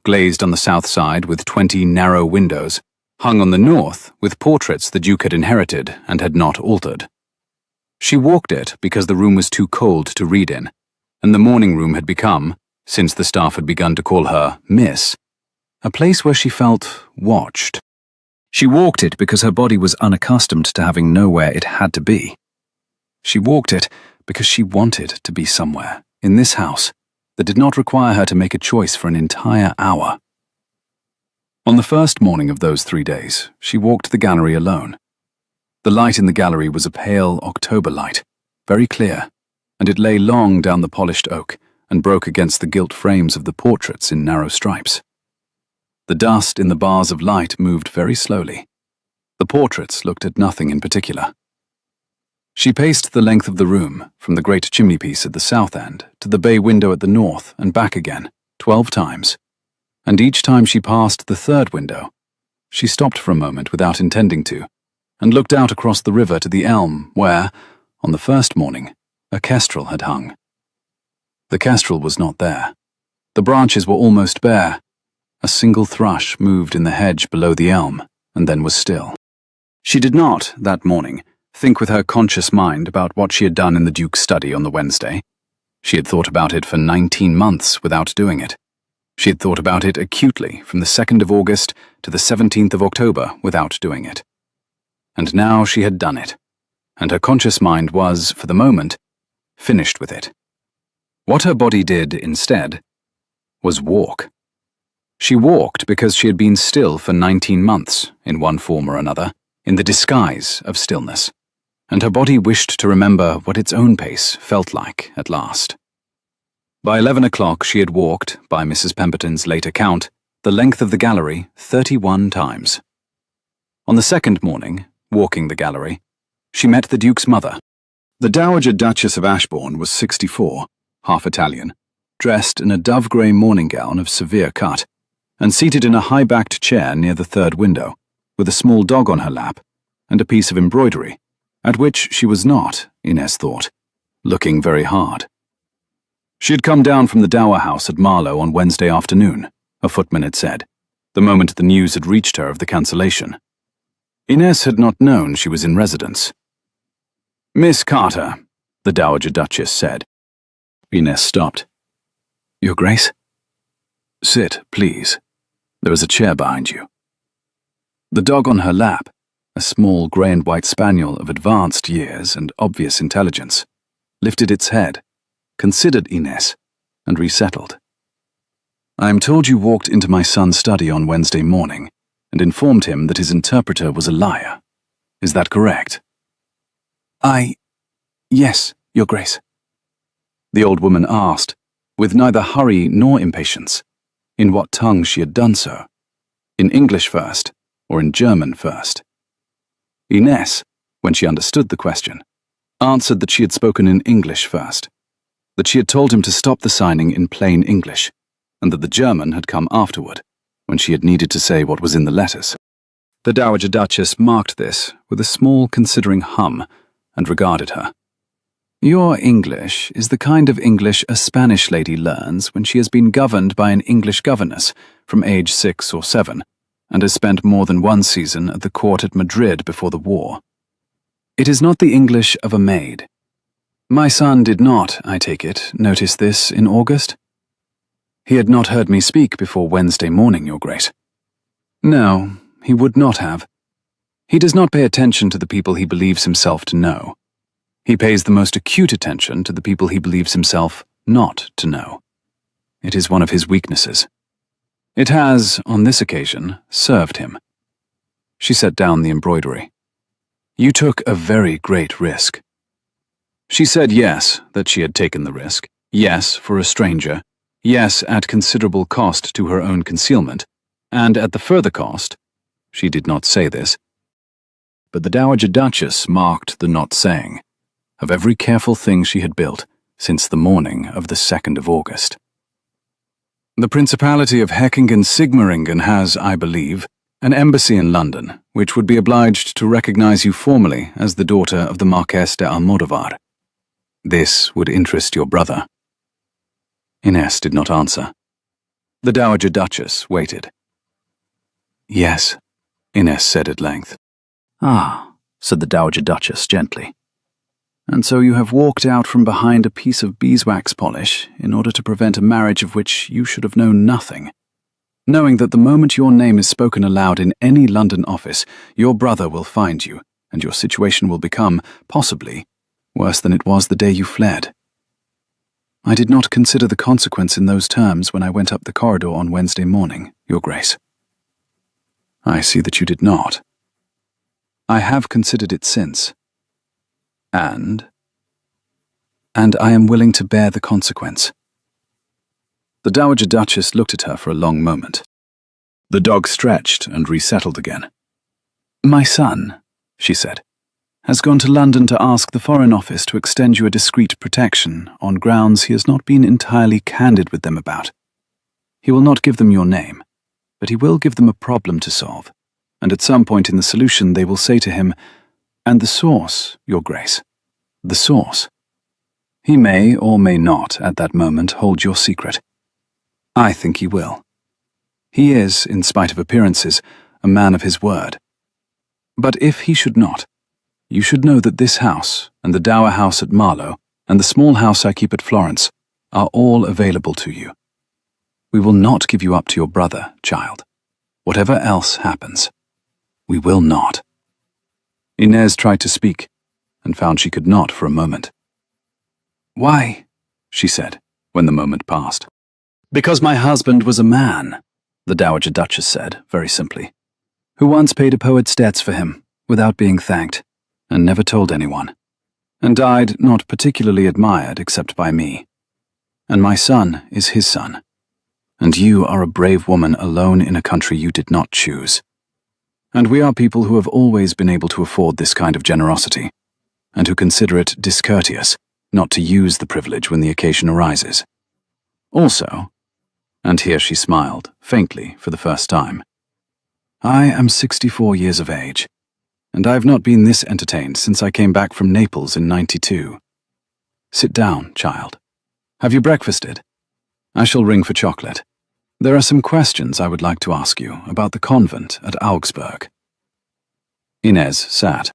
glazed on the south side with 20 narrow windows, hung on the north with portraits the Duke had inherited and had not altered. She walked it because the room was too cold to read in, and the morning room had become, since the staff had begun to call her Miss, a place where she felt watched. She walked it because her body was unaccustomed to having nowhere it had to be. She walked it because she wanted to be somewhere, in this house, that did not require her to make a choice for an entire hour. On the first morning of those 3 days, she walked the gallery alone. The light in the gallery was a pale October light, very clear, and it lay long down the polished oak and broke against the gilt frames of the portraits in narrow stripes. The dust in the bars of light moved very slowly. The portraits looked at nothing in particular. She paced the length of the room, from the great chimney-piece at the south end to the bay window at the north and back again, 12 times, and each time she passed the third window, she stopped for a moment without intending to, and looked out across the river to the elm where, on the first morning, a kestrel had hung. The kestrel was not there. The branches were almost bare. A single thrush moved in the hedge below the elm, and then was still. She did not, that morning, think with her conscious mind about what she had done in the Duke's study on the Wednesday. She had thought about it for 19 months without doing it. She had thought about it acutely from the 2nd of August to the 17th of October without doing it. And now she had done it, and her conscious mind was, for the moment, finished with it. What her body did, instead, was walk. She walked because she had been still for 19 months, in one form or another, in the disguise of stillness, and her body wished to remember what its own pace felt like at last. By 11 o'clock she had walked, by Mrs. Pemberton's late account, the length of the gallery 31 times. On the second morning, walking the gallery, she met the Duke's mother. The Dowager Duchess of Ashbourne was 64, half Italian, dressed in a dove-grey morning gown of severe cut, and seated in a high-backed chair near the third window, with a small dog on her lap and a piece of embroidery, at which she was not, Inez thought, looking very hard. She had come down from the Dower House at Marlow on Wednesday afternoon, a footman had said, the moment the news had reached her of the cancellation. Inez had not known she was in residence. "Miss Carter," the Dowager Duchess said. Inez stopped. "Your Grace?" "Sit, please. There is a chair behind you." The dog on her lap, a small grey and white spaniel of advanced years and obvious intelligence, lifted its head, considered Ines, and resettled. I am told you walked into my son's study on Wednesday morning and informed him that his interpreter was a liar. Is that correct? Yes, Your Grace. The old woman asked, with neither hurry nor impatience, in what tongue she had done so, in English first or in German first. Ines, when she understood the question, answered that she had spoken in English first, that she had told him to stop the signing in plain English, and that the German had come afterward, when she had needed to say what was in the letters. The Dowager Duchess marked this with a small considering hum and regarded her. Your English is the kind of English a Spanish lady learns when she has been governed by an English governess from age 6 or 7, and has spent more than one season at the court at Madrid before the war. It is not the English of a maid. My son did not, I take it, notice this in August? He had not heard me speak before Wednesday morning, Your Grace. No, he would not have. He does not pay attention to the people he believes himself to know. He pays the most acute attention to the people he believes himself not to know. It is one of his weaknesses. It has, on this occasion, served him. She set down the embroidery. You took a very great risk. She said yes, that she had taken the risk. Yes, for a stranger. Yes, at considerable cost to her own concealment. And at the further cost, she did not say this, but the Dowager Duchess marked the not saying of every careful thing she had built since the morning of the 2nd of August. The Principality of Heckingen-Sigmaringen has, I believe, an embassy in London, which would be obliged to recognize you formally as the daughter of the Marquess de Almodovar. This would interest your brother. Ines did not answer. The Dowager Duchess waited. Yes, Ines said at length. Ah, said the Dowager Duchess gently. And so you have walked out from behind a piece of beeswax polish in order to prevent a marriage of which you should have known nothing, knowing that the moment your name is spoken aloud in any London office, your brother will find you, and your situation will become, possibly, worse than it was the day you fled. I did not consider the consequence in those terms when I went up the corridor on Wednesday morning, Your Grace. I see that you did not. I have considered it since. And I am willing to bear the consequence. The Dowager Duchess looked at her for a long moment. The dog stretched and resettled again. My son, she said, has gone to London to ask the Foreign Office to extend you a discreet protection on grounds he has not been entirely candid with them about. He will not give them your name, but he will give them a problem to solve, and at some point in the solution they will say to him, "And the source, Your Grace, the source." He may or may not at that moment hold your secret. I think he will. He is, in spite of appearances, a man of his word. But if he should not, you should know that this house, and the dower house at Marlow, and the small house I keep at Florence, are all available to you. We will not give you up to your brother, child. Whatever else happens, we will not. Inez tried to speak, and found she could not for a moment. Why? She said, when the moment passed. Because my husband was a man, the Dowager Duchess said, very simply, who once paid a poet's debts for him, without being thanked, and never told anyone, and died not particularly admired except by me. And my son is his son, and you are a brave woman alone in a country you did not choose. And we are people who have always been able to afford this kind of generosity, and who consider it discourteous not to use the privilege when the occasion arises. Also, and here she smiled, faintly for the first time, I am 64 years of age, and I have not been this entertained since I came back from Naples in '92. Sit down, child. Have you breakfasted? I shall ring for chocolate. There are some questions I would like to ask you about the convent at Augsburg. Inez sat.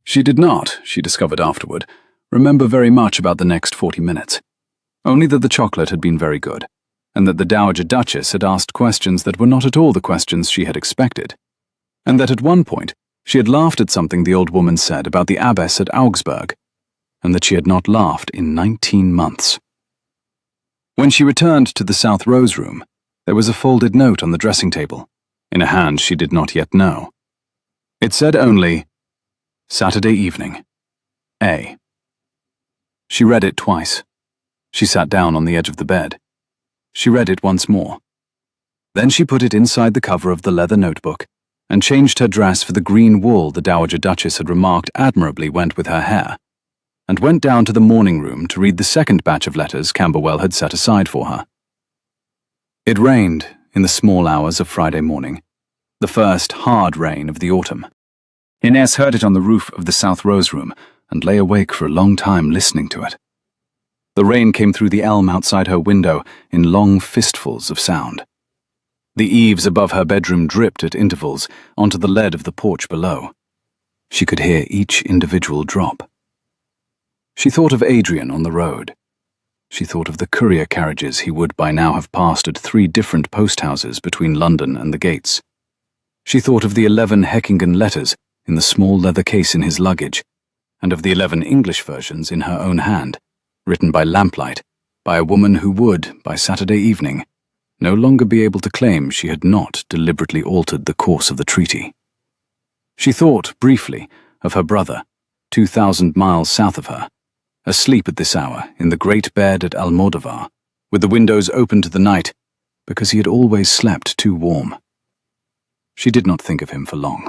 She did not, she discovered afterward, remember very much about the next 40 minutes. Only that the chocolate had been very good, and that the Dowager Duchess had asked questions that were not at all the questions she had expected, and that at one point she had laughed at something the old woman said about the abbess at Augsburg, and that she had not laughed in 19 months. When she returned to the South Rose room, there was a folded note on the dressing table, in a hand she did not yet know. It said only, "Saturday evening. A." She read it twice. She sat down on the edge of the bed. She read it once more. Then she put it inside the cover of the leather notebook and changed her dress for the green wool the Dowager Duchess had remarked admirably went with her hair, and went down to the morning room to read the second batch of letters Camberwell had set aside for her. It rained in the small hours of Friday morning, the first hard rain of the autumn. Inez heard it on the roof of the South Rose room and lay awake for a long time listening to it. The rain came through the elm outside her window in long fistfuls of sound. The eaves above her bedroom dripped at intervals onto the lead of the porch below. She could hear each individual drop. She thought of Adrian on the road. She thought of the courier carriages he would by now have passed at 3 different post houses between London and the gates. She thought of the 11 Heckingen letters in the small leather case in his luggage, and of the 11 English versions in her own hand, written by lamplight, by a woman who would, by Saturday evening, no longer be able to claim she had not deliberately altered the course of the treaty. She thought, briefly, of her brother, 2,000 miles south of her, asleep at this hour in the great bed at Almodovar, with the windows open to the night, because he had always slept too warm. She did not think of him for long.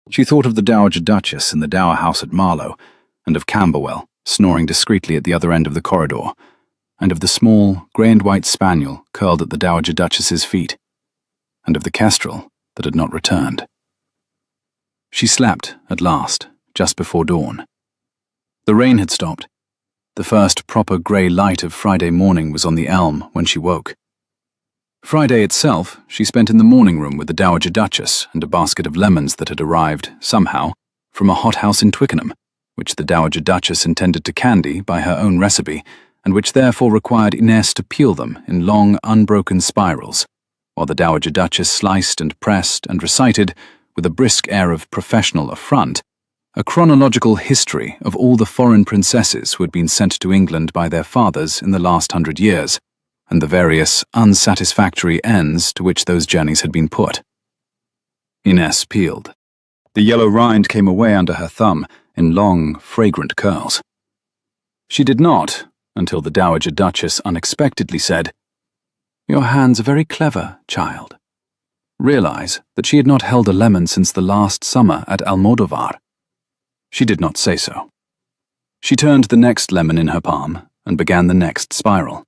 She thought of the Dowager Duchess in the dower house at Marlow, and of Camberwell, snoring discreetly at the other end of the corridor, and of the small, grey and white spaniel curled at the Dowager Duchess's feet, and of the kestrel that had not returned. She slept, at last, just before dawn. The rain had stopped. The first proper grey light of Friday morning was on the elm when she woke. Friday itself she spent in the morning room with the Dowager Duchess and a basket of lemons that had arrived, somehow, from a hothouse in Twickenham, which the Dowager Duchess intended to candy by her own recipe, and which therefore required Inez to peel them in long, unbroken spirals, while the Dowager Duchess sliced and pressed and recited, with a brisk air of professional affront, a chronological history of all the foreign princesses who had been sent to England by their fathers in the last 100 years, and the various unsatisfactory ends to which those journeys had been put. Inez peeled. The yellow rind came away under her thumb in long, fragrant curls. She did not, until the Dowager Duchess unexpectedly said, "Your hands are very clever, child," realize that she had not held a lemon since the last summer at Almodovar. She did not say so. She turned the next lemon in her palm and began the next spiral,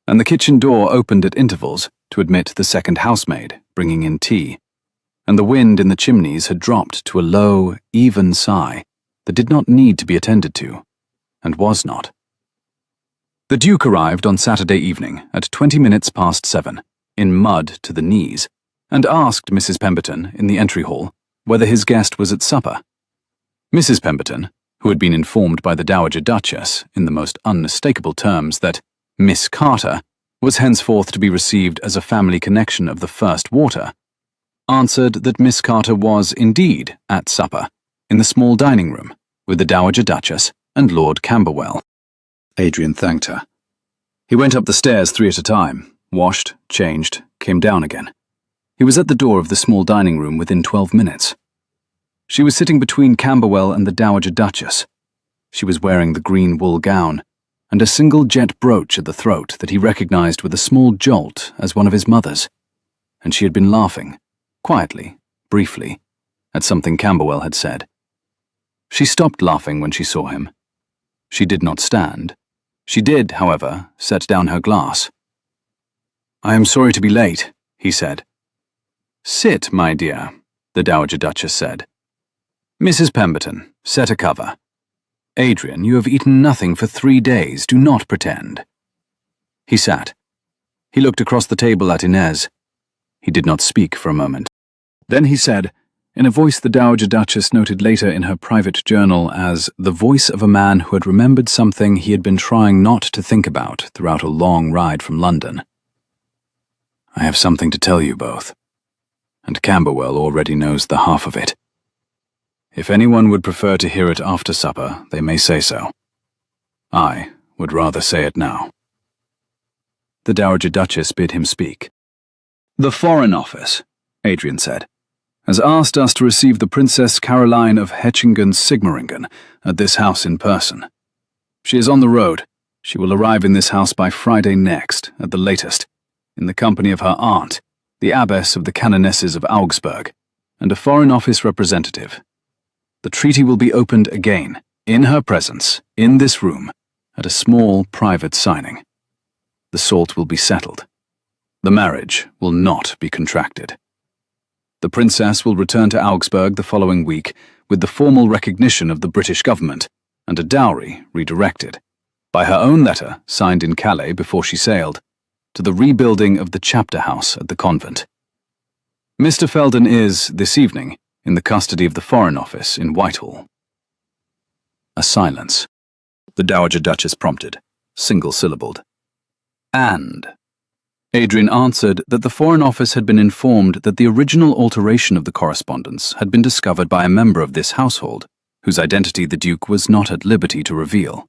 and the kitchen door opened at intervals to admit the second housemaid, bringing in tea, and the wind in the chimneys had dropped to a low, even sigh that did not need to be attended to, and was not. The Duke arrived on Saturday evening at 20 minutes past 7, in mud to the knees, and asked Mrs. Pemberton in the entry hall whether his guest was at supper. Mrs. Pemberton, who had been informed by the Dowager Duchess in the most unmistakable terms that Miss Carter was henceforth to be received as a family connection of the first water, answered that Miss Carter was indeed at supper in the small dining room with the Dowager Duchess and Lord Camberwell. Adrian thanked her. He went up the stairs 3 at a time, washed, changed, came down again. He was at the door of the small dining room within 12 minutes. She was sitting between Camberwell and the Dowager Duchess. She was wearing the green wool gown, and a single jet brooch at the throat that he recognized with a small jolt as one of his mother's, and she had been laughing, quietly, briefly, at something Camberwell had said. She stopped laughing when she saw him. She did not stand. She did, however, set down her glass. "I am sorry to be late," he said. "Sit, my dear," the Dowager Duchess said. "Mrs. Pemberton, set a cover. Adrian, you have eaten nothing for 3 days. Do not pretend." He sat. He looked across the table at Inez. He did not speak for a moment. Then he said, in a voice the Dowager Duchess noted later in her private journal as the voice of a man who had remembered something he had been trying not to think about throughout a long ride from London, "I have something to tell you both, and Camberwell already knows the half of it. If anyone would prefer to hear it after supper, they may say so. I would rather say it now." The Dowager Duchess bid him speak. "The Foreign Office," Adrian said, "has asked us to receive the Princess Caroline of Hechingen-Sigmaringen at this house in person. She is on the road. She will arrive in this house by Friday next, at the latest, in the company of her aunt, the abbess of the canonesses of Augsburg, and a Foreign Office representative. The treaty will be opened again, in her presence, in this room, at a small private signing. The salt will be settled. The marriage will not be contracted. The princess will return to Augsburg the following week with the formal recognition of the British government and a dowry redirected, by her own letter signed in Calais before she sailed, to the rebuilding of the chapter house at the convent. Mr. Felden is, this evening, in the custody of the Foreign Office in Whitehall." A silence. The Dowager Duchess prompted, single-syllabled. "And?" Adrian answered that the Foreign Office had been informed that the original alteration of the correspondence had been discovered by a member of this household, whose identity the Duke was not at liberty to reveal.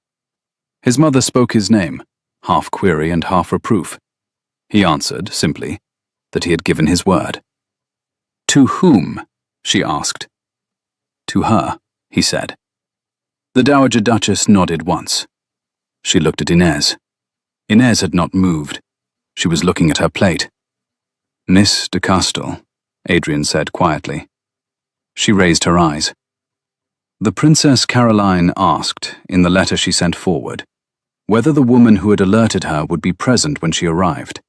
His mother spoke his name, half query and half reproof. He answered, simply, that he had given his word. "To whom?" she asked. "To her," he said. The Dowager Duchess nodded once. She looked at Inez. Inez had not moved. She was looking at her plate. "Miss de Castel," Adrian said quietly. She raised her eyes. The Princess Caroline asked, in the letter she sent forward, whether the woman who had alerted her would be present when she arrived.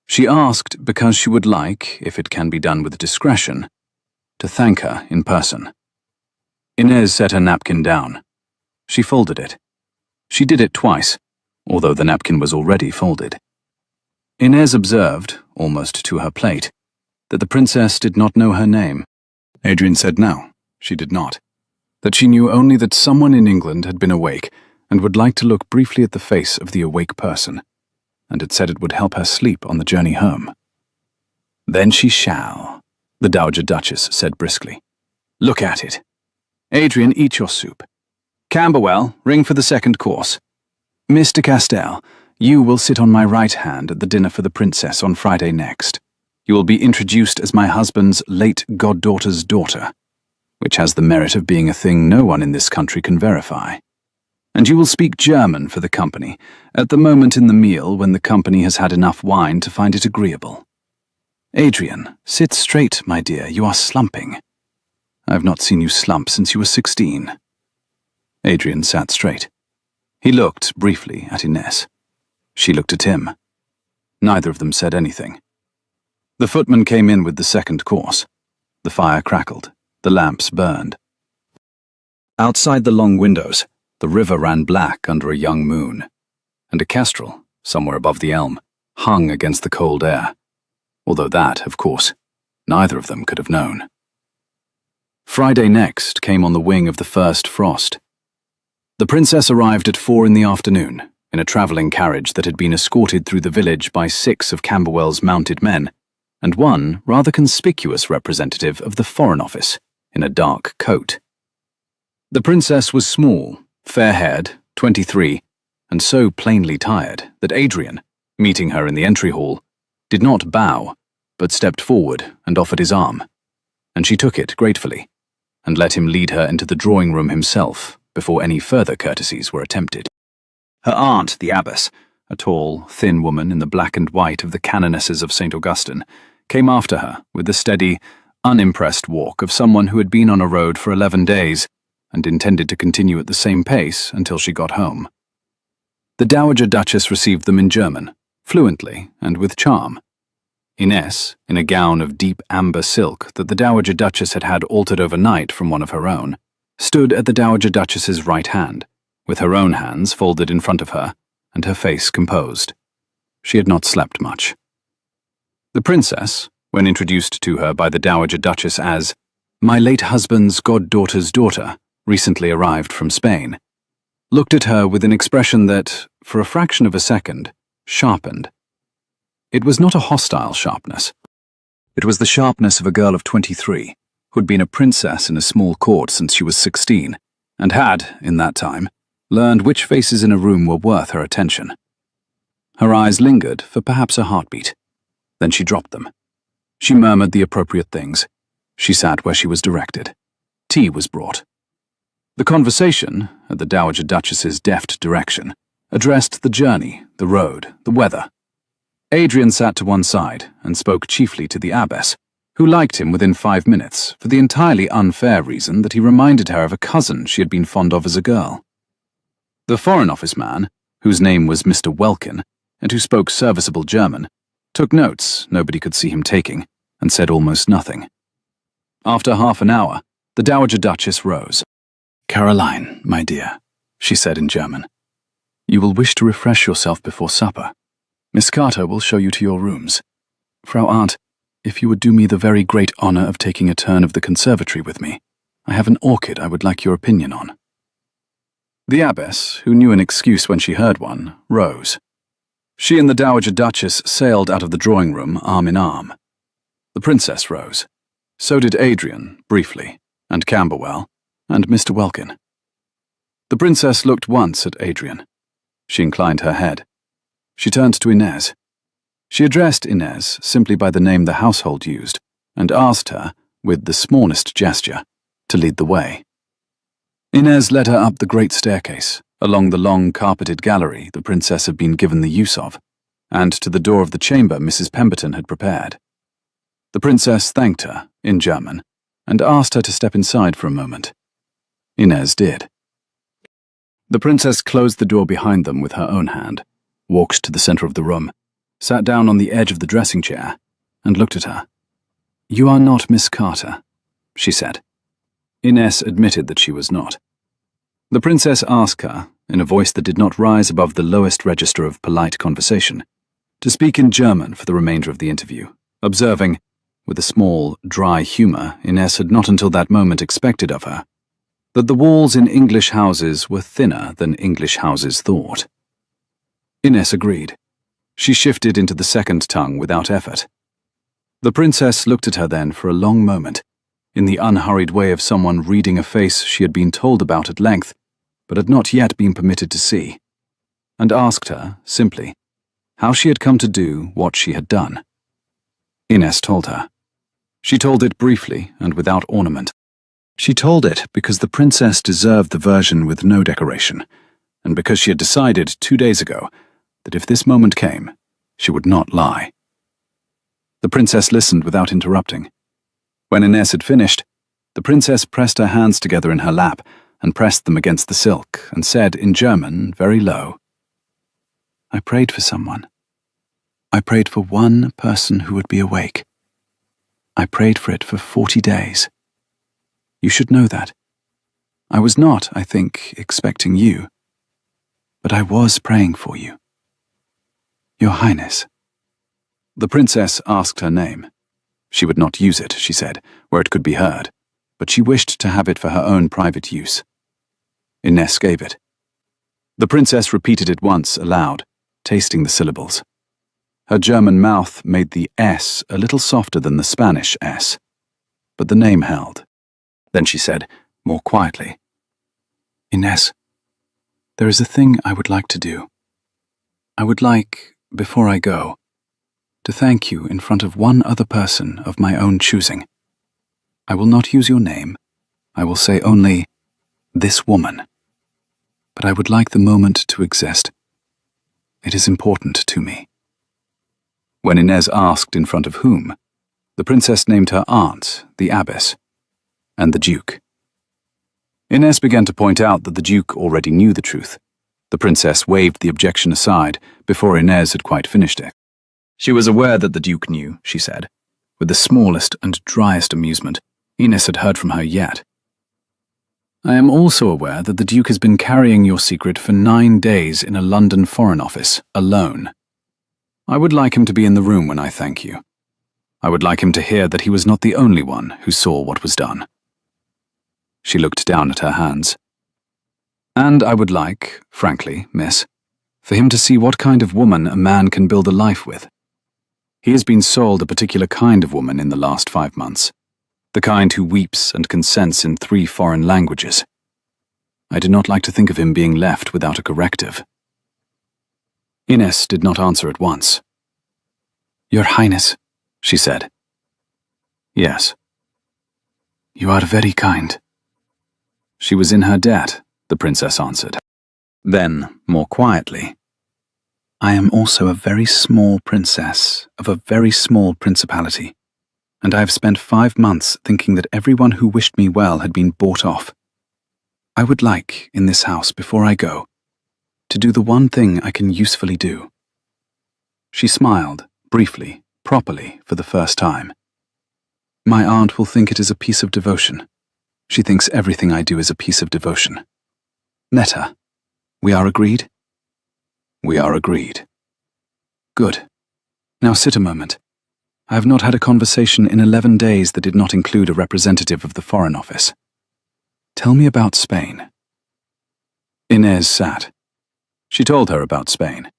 She asked because she would like, if it can be done with discretion, to thank her in person. Inez set her napkin down. She folded it. She did it twice, although the napkin was already folded. Inez observed, almost to her plate, that the princess did not know her name. Adrian said no, she did not. That she knew only that someone in England had been awake and would like to look briefly at the face of the awake person, and had said it would help her sleep on the journey home. "Then she shall," the Dowager Duchess said briskly. "Look at it. Adrian, eat your soup. Camberwell, ring for the second course. Miss de Castel, you will sit on my right hand at the dinner for the princess on Friday next. You will be introduced as my husband's late goddaughter's daughter, which has the merit of being a thing no one in this country can verify. And you will speak German for the company, at the moment in the meal when the company has had enough wine to find it agreeable. Adrian, sit straight, my dear, you are slumping. I have not seen you slump since you were 16. Adrian sat straight. He looked briefly at Inez. She looked at him. Neither of them said anything. The footman came in with the second course. The fire crackled. The lamps burned. Outside the long windows, the river ran black under a young moon, and a kestrel, somewhere above the elm, hung against the cold air, although that, of course, neither of them could have known. Friday next came on the wing of the first frost. The princess arrived at 4 in the afternoon, in a travelling carriage that had been escorted through the village by 6 of Camberwell's mounted men, and one rather conspicuous representative of the Foreign Office, in a dark coat. The princess was small, fair-haired, 23, and so plainly tired that Adrian, meeting her in the entry hall, did not bow, but stepped forward and offered his arm, and she took it gratefully, and let him lead her into the drawing-room himself before any further courtesies were attempted. Her aunt, the abbess, a tall, thin woman in the black and white of the canonesses of St. Augustine, came after her with the steady, unimpressed walk of someone who had been on a road for 11 days and intended to continue at the same pace until she got home. The Dowager Duchess received them in German, fluently and with charm. Inez, in a gown of deep amber silk that the Dowager Duchess had had altered overnight from one of her own, stood at the Dowager Duchess's right hand, with her own hands folded in front of her, and her face composed. She had not slept much. The princess, when introduced to her by the Dowager Duchess as "my late husband's goddaughter's daughter, recently arrived from Spain," looked at her with an expression that, for a fraction of a second, sharpened. It was not a hostile sharpness. It was the sharpness of a girl of 23, who had been a princess in a small court since she was 16, and had, in that time, learned which faces in a room were worth her attention. Her eyes lingered for perhaps a heartbeat. Then she dropped them. She murmured the appropriate things. She sat where she was directed. Tea was brought. The conversation, at the Dowager Duchess's deft direction, addressed the journey, the road, the weather. Adrian sat to one side and spoke chiefly to the abbess, who liked him within 5 minutes for the entirely unfair reason that he reminded her of a cousin she had been fond of as a girl. The Foreign Office man, whose name was Mr. Welkin, and who spoke serviceable German, took notes nobody could see him taking, and said almost nothing. After half an hour, the Dowager Duchess rose. "Caroline, my dear," she said in German, "you will wish to refresh yourself before supper. Miss Carter will show you to your rooms. Frau Aunt, if you would do me the very great honor of taking a turn of the conservatory with me, I have an orchid I would like your opinion on." The abbess, who knew an excuse when she heard one, rose. She and the Dowager Duchess sailed out of the drawing room arm in arm. The princess rose. So did Adrian, briefly, and Camberwell, and Mr. Welkin. The princess looked once at Adrian. She inclined her head. She turned to Inez. She addressed Inez simply by the name the household used, and asked her, with the smallest gesture, to lead the way. Inez led her up the great staircase, along the long carpeted gallery the princess had been given the use of, and to the door of the chamber Mrs. Pemberton had prepared. The princess thanked her, in German, and asked her to step inside for a moment. Inez did. The princess closed the door behind them with her own hand, walked to the center of the room, sat down on the edge of the dressing chair, and looked at her. "You are not Miss Carter," she said. Inez admitted that she was not. The princess asked her, in a voice that did not rise above the lowest register of polite conversation, to speak in German for the remainder of the interview, observing, with a small, dry humor Inez had not until that moment expected of her, that the walls in English houses were thinner than English houses thought. Inez agreed. She shifted into the second tongue without effort. The princess looked at her then for a long moment, in the unhurried way of someone reading a face she had been told about at length, but had not yet been permitted to see, and asked her, simply, how she had come to do what she had done. Inez told her. She told it briefly and without ornament. She told it because the princess deserved the version with no decoration, and because she had decided 2 days ago that if this moment came, she would not lie. The princess listened without interrupting. When Inez had finished, the princess pressed her hands together in her lap and pressed them against the silk and said in German, very low, "I prayed for someone. I prayed for one person who would be awake. I prayed for it for 40 days. You should know that. I was not, I think, expecting you, but I was praying for you. Your Highness." The princess asked her name. She would not use it, she said, where it could be heard, but she wished to have it for her own private use. Inez gave it. The princess repeated it once aloud, tasting the syllables. Her German mouth made the S a little softer than the Spanish S, but the name held. Then she said, more quietly, "Inez, there is a thing I would like to do. I would like, before I go, to thank you in front of one other person of my own choosing. I will not use your name. I will say only, this woman. But I would like the moment to exist. It is important to me." When Inez asked in front of whom, the princess named her aunt, the abbess, and the duke. Inez began to point out that the duke already knew the truth. The princess waved the objection aside before Inez had quite finished it. She was aware that the duke knew, she said, with the smallest and driest amusement Inez had heard from her yet. "I am also aware that the duke has been carrying your secret for 9 days in a London Foreign Office, alone. I would like him to be in the room when I thank you. I would like him to hear that he was not the only one who saw what was done." She looked down at her hands. "And I would like, frankly, miss, for him to see what kind of woman a man can build a life with. He has been sold a particular kind of woman in the last 5 months, the kind who weeps and consents in 3 foreign languages. I do not like to think of him being left without a corrective." Ines did not answer at once. "Your Highness," she said. "Yes." "You are very kind." "She was in her debt," the princess answered. Then, more quietly, "I am also a very small princess of a very small principality, and I have spent 5 months thinking that everyone who wished me well had been bought off. I would like, in this house before I go, to do the one thing I can usefully do." She smiled, briefly, properly, for the first time. "My aunt will think it is a piece of devotion. She thinks everything I do is a piece of devotion. Netta, we are agreed?" "We are agreed." "Good. Now sit a moment. I have not had a conversation in 11 days that did not include a representative of the Foreign Office. Tell me about Spain." Ines sat. She told her about Spain.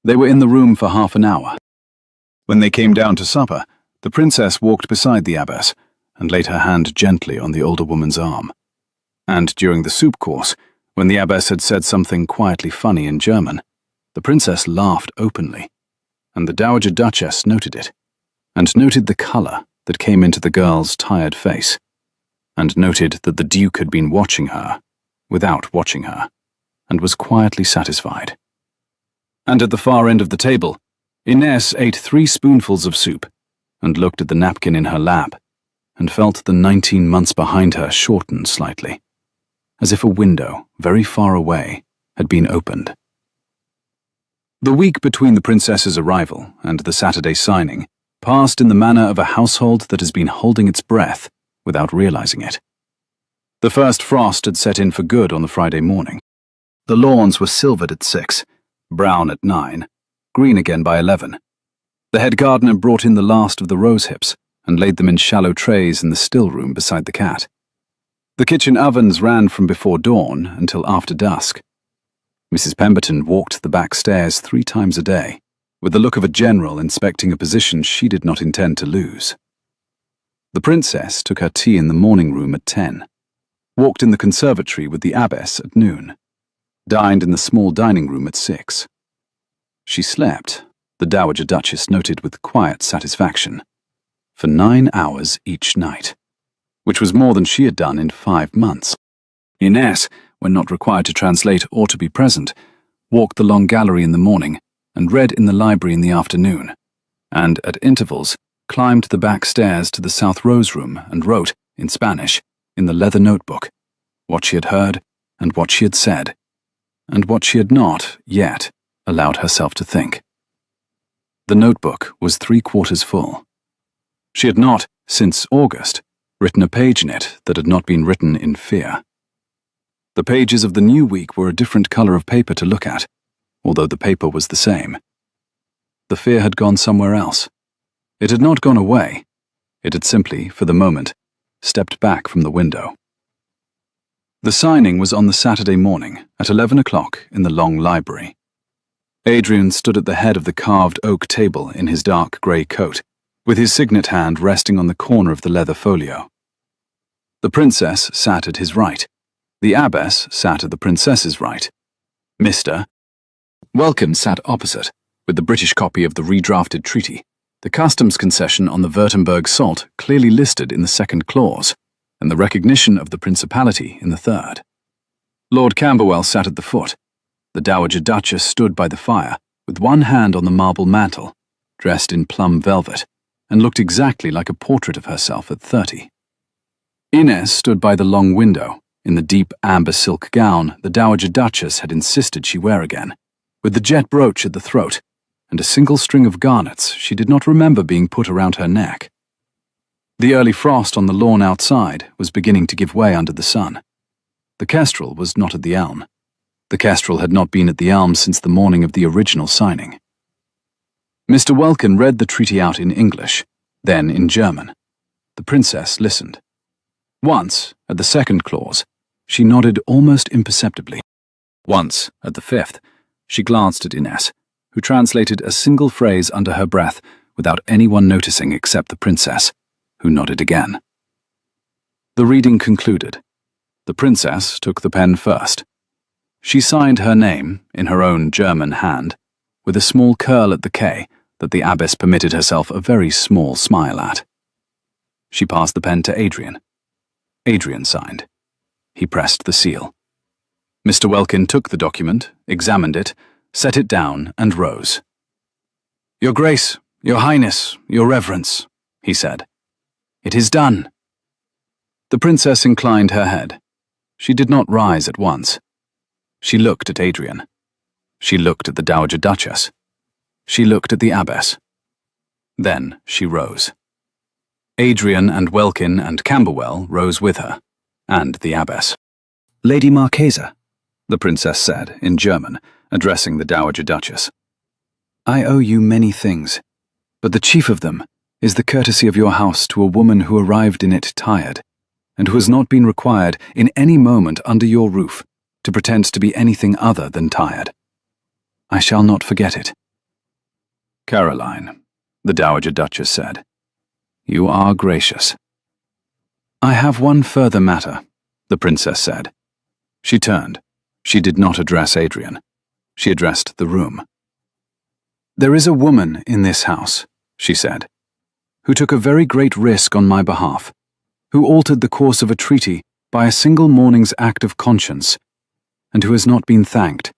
They were in the room for half an hour. When they came down to supper, the princess walked beside the abbess and laid her hand gently on the older woman's arm. And during the soup course, when the abbess had said something quietly funny in German, the princess laughed openly, and the Dowager Duchess noted it, and noted the colour that came into the girl's tired face, and noted that the Duke had been watching her, without watching her, and was quietly satisfied. And at the far end of the table, Ines ate 3 spoonfuls of soup, and looked at the napkin in her lap, and felt the 19 months behind her shorten slightly, as if a window, very far away, had been opened. The week between the princess's arrival and the Saturday signing passed in the manner of a household that has been holding its breath without realizing it. The first frost had set in for good on the Friday morning. The lawns were silvered at 6, brown at 9, green again by 11. The head gardener brought in the last of the rose hips and laid them in shallow trays in the still room beside the cat. The kitchen ovens ran from before dawn until after dusk. Mrs. Pemberton walked the back stairs 3 times a day, with the look of a general inspecting a position she did not intend to lose. The princess took her tea in the morning room at 10, walked in the conservatory with the abbess at noon, dined in the small dining room at 6. She slept, the Dowager Duchess noted with quiet satisfaction, for 9 hours each night, which was more than she had done in 5 months. Ines, when not required to translate or to be present, walked the long gallery in the morning and read in the library in the afternoon, and at intervals climbed the back stairs to the South Rose room and wrote, in Spanish, in the leather notebook, what she had heard and what she had said, and what she had not, yet, allowed herself to think. The notebook was 3/4 full. She had not, since August, written a page in it that had not been written in fear. The pages of the new week were a different colour of paper to look at, although the paper was the same. The fear had gone somewhere else. It had not gone away. It had simply, for the moment, stepped back from the window. The signing was on the Saturday morning at 11 o'clock in the long library. Adrian stood at the head of the carved oak table in his dark grey coat, with his signet hand resting on the corner of the leather folio. The princess sat at his right. The abbess sat at the princess's right. Mr. Welcome sat opposite, with the British copy of the redrafted treaty, the customs concession on the Württemberg salt clearly listed in the 2nd clause, and the recognition of the principality in the 3rd. Lord Camberwell sat at the foot. The Dowager Duchess stood by the fire, with one hand on the marble mantel, dressed in plum velvet, and looked exactly like a portrait of herself at 30. Ines stood by the long window, in the deep amber silk gown the Dowager Duchess had insisted she wear again, with the jet brooch at the throat, and a single string of garnets she did not remember being put around her neck. The early frost on the lawn outside was beginning to give way under the sun. The kestrel was not at the elm. The kestrel had not been at the elm since the morning of the original signing. Mr. Welkin read the treaty out in English, then in German. The princess listened. Once, at the 2nd clause, she nodded almost imperceptibly. Once, at the 5th, she glanced at Ines, who translated a single phrase under her breath without anyone noticing except the princess, who nodded again. The reading concluded. The princess took the pen first. She signed her name, in her own German hand, with a small curl at the K that the abbess permitted herself a very small smile at. She passed the pen to Adrian. Adrian signed. He pressed the seal. Mr. Welkin took the document, examined it, set it down, and rose. "Your Grace, Your Highness, Your Reverence," he said. "It is done." The princess inclined her head. She did not rise at once. She looked at Adrian. She looked at the Dowager Duchess. She looked at the abbess. Then she rose. Adrian and Welkin and Camberwell rose with her, and the abbess. "Lady Marchesa," the princess said in German, addressing the Dowager Duchess. "I owe you many things, but the chief of them is the courtesy of your house to a woman who arrived in it tired, and who has not been required in any moment under your roof to pretend to be anything other than tired. I shall not forget it." "Caroline," the Dowager Duchess said, "you are gracious." "I have one further matter," the princess said. She turned. She did not address Adrian. She addressed the room. "There is a woman in this house," she said, "who took a very great risk on my behalf, who altered the course of a treaty by a single morning's act of conscience, and who has not been thanked.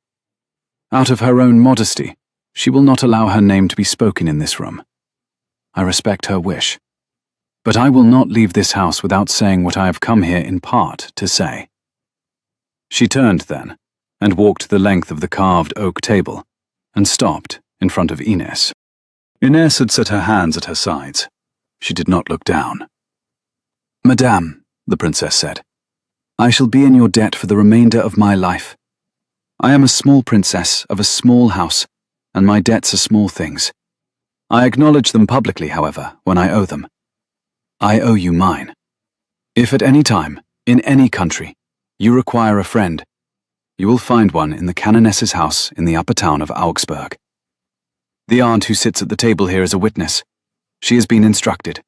Out of her own modesty, she will not allow her name to be spoken in this room. I respect her wish, but I will not leave this house without saying what I have come here in part to say." She turned then, and walked the length of the carved oak table, and stopped in front of Ines. Ines had set her hands at her sides. She did not look down. "Madame," the princess said, "I shall be in your debt for the remainder of my life. I am a small princess of a small house, and my debts are small things. I acknowledge them publicly, however, when I owe them. I owe you mine. If at any time, in any country, you require a friend, you will find one in the Canoness's house in the upper town of Augsburg. The aunt who sits at the table here is a witness. She has been instructed.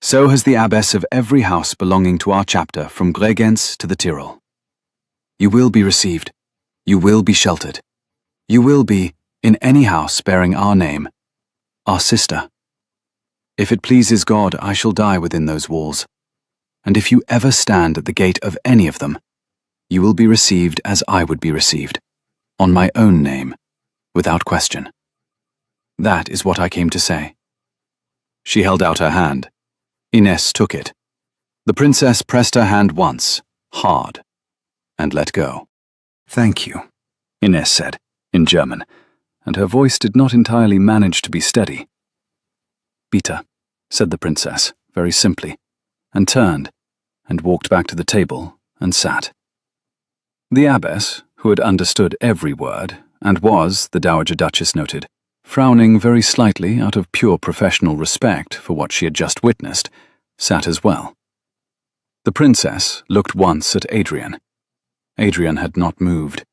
So has the abbess of every house belonging to our chapter from Bregenz to the Tyrol. You will be received. You will be sheltered. You will be, in any house bearing our name, our sister. If it pleases God, I shall die within those walls. And if you ever stand at the gate of any of them, you will be received as I would be received, on my own name, without question. That is what I came to say." She held out her hand. Ines took it. The princess pressed her hand once, hard, and let go. "Thank you," Ines said, in German, and her voice did not entirely manage to be steady. "Bitte," said the princess, very simply, and turned, and walked back to the table, and sat. The abbess, who had understood every word, and was, the Dowager Duchess noted, frowning very slightly out of pure professional respect for what she had just witnessed, sat as well. The princess looked once at Adrian. Adrian had not moved.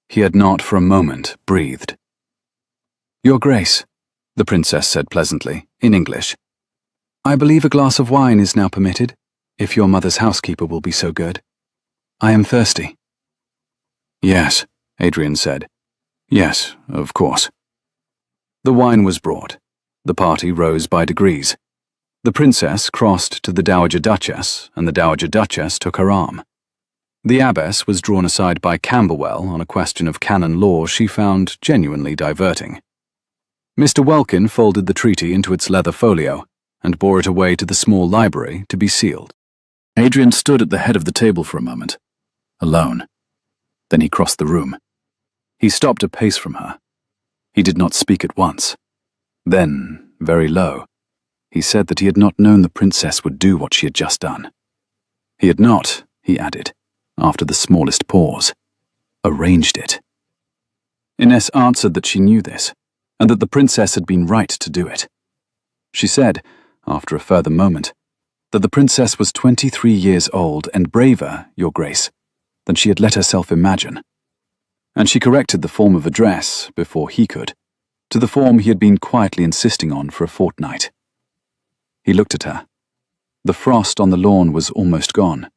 He had not for a moment breathed. "Your Grace," the princess said pleasantly, in English, "I believe a glass of wine is now permitted, if your mother's housekeeper will be so good. I am thirsty." "Yes," Adrian said. "Yes, of course." The wine was brought. The party rose by degrees. The princess crossed to the Dowager Duchess, and the Dowager Duchess took her arm. The abbess was drawn aside by Camberwell on a question of canon law she found genuinely diverting. Mr. Welkin folded the treaty into its leather folio and bore it away to the small library to be sealed. Adrian stood at the head of the table for a moment, alone. Then he crossed the room. He stopped a pace from her. He did not speak at once. Then, very low, he said that he had not known the princess would do what she had just done. He had not, he added, after the smallest pause, arranged it. Ines answered that she knew this, and that the princess had been right to do it. She said, after a further moment, that the princess was 23 years old and braver, Your Grace, than she had let herself imagine. And she corrected the form of address, before he could, to the form he had been quietly insisting on for a fortnight. He looked at her. The frost on the lawn was almost gone.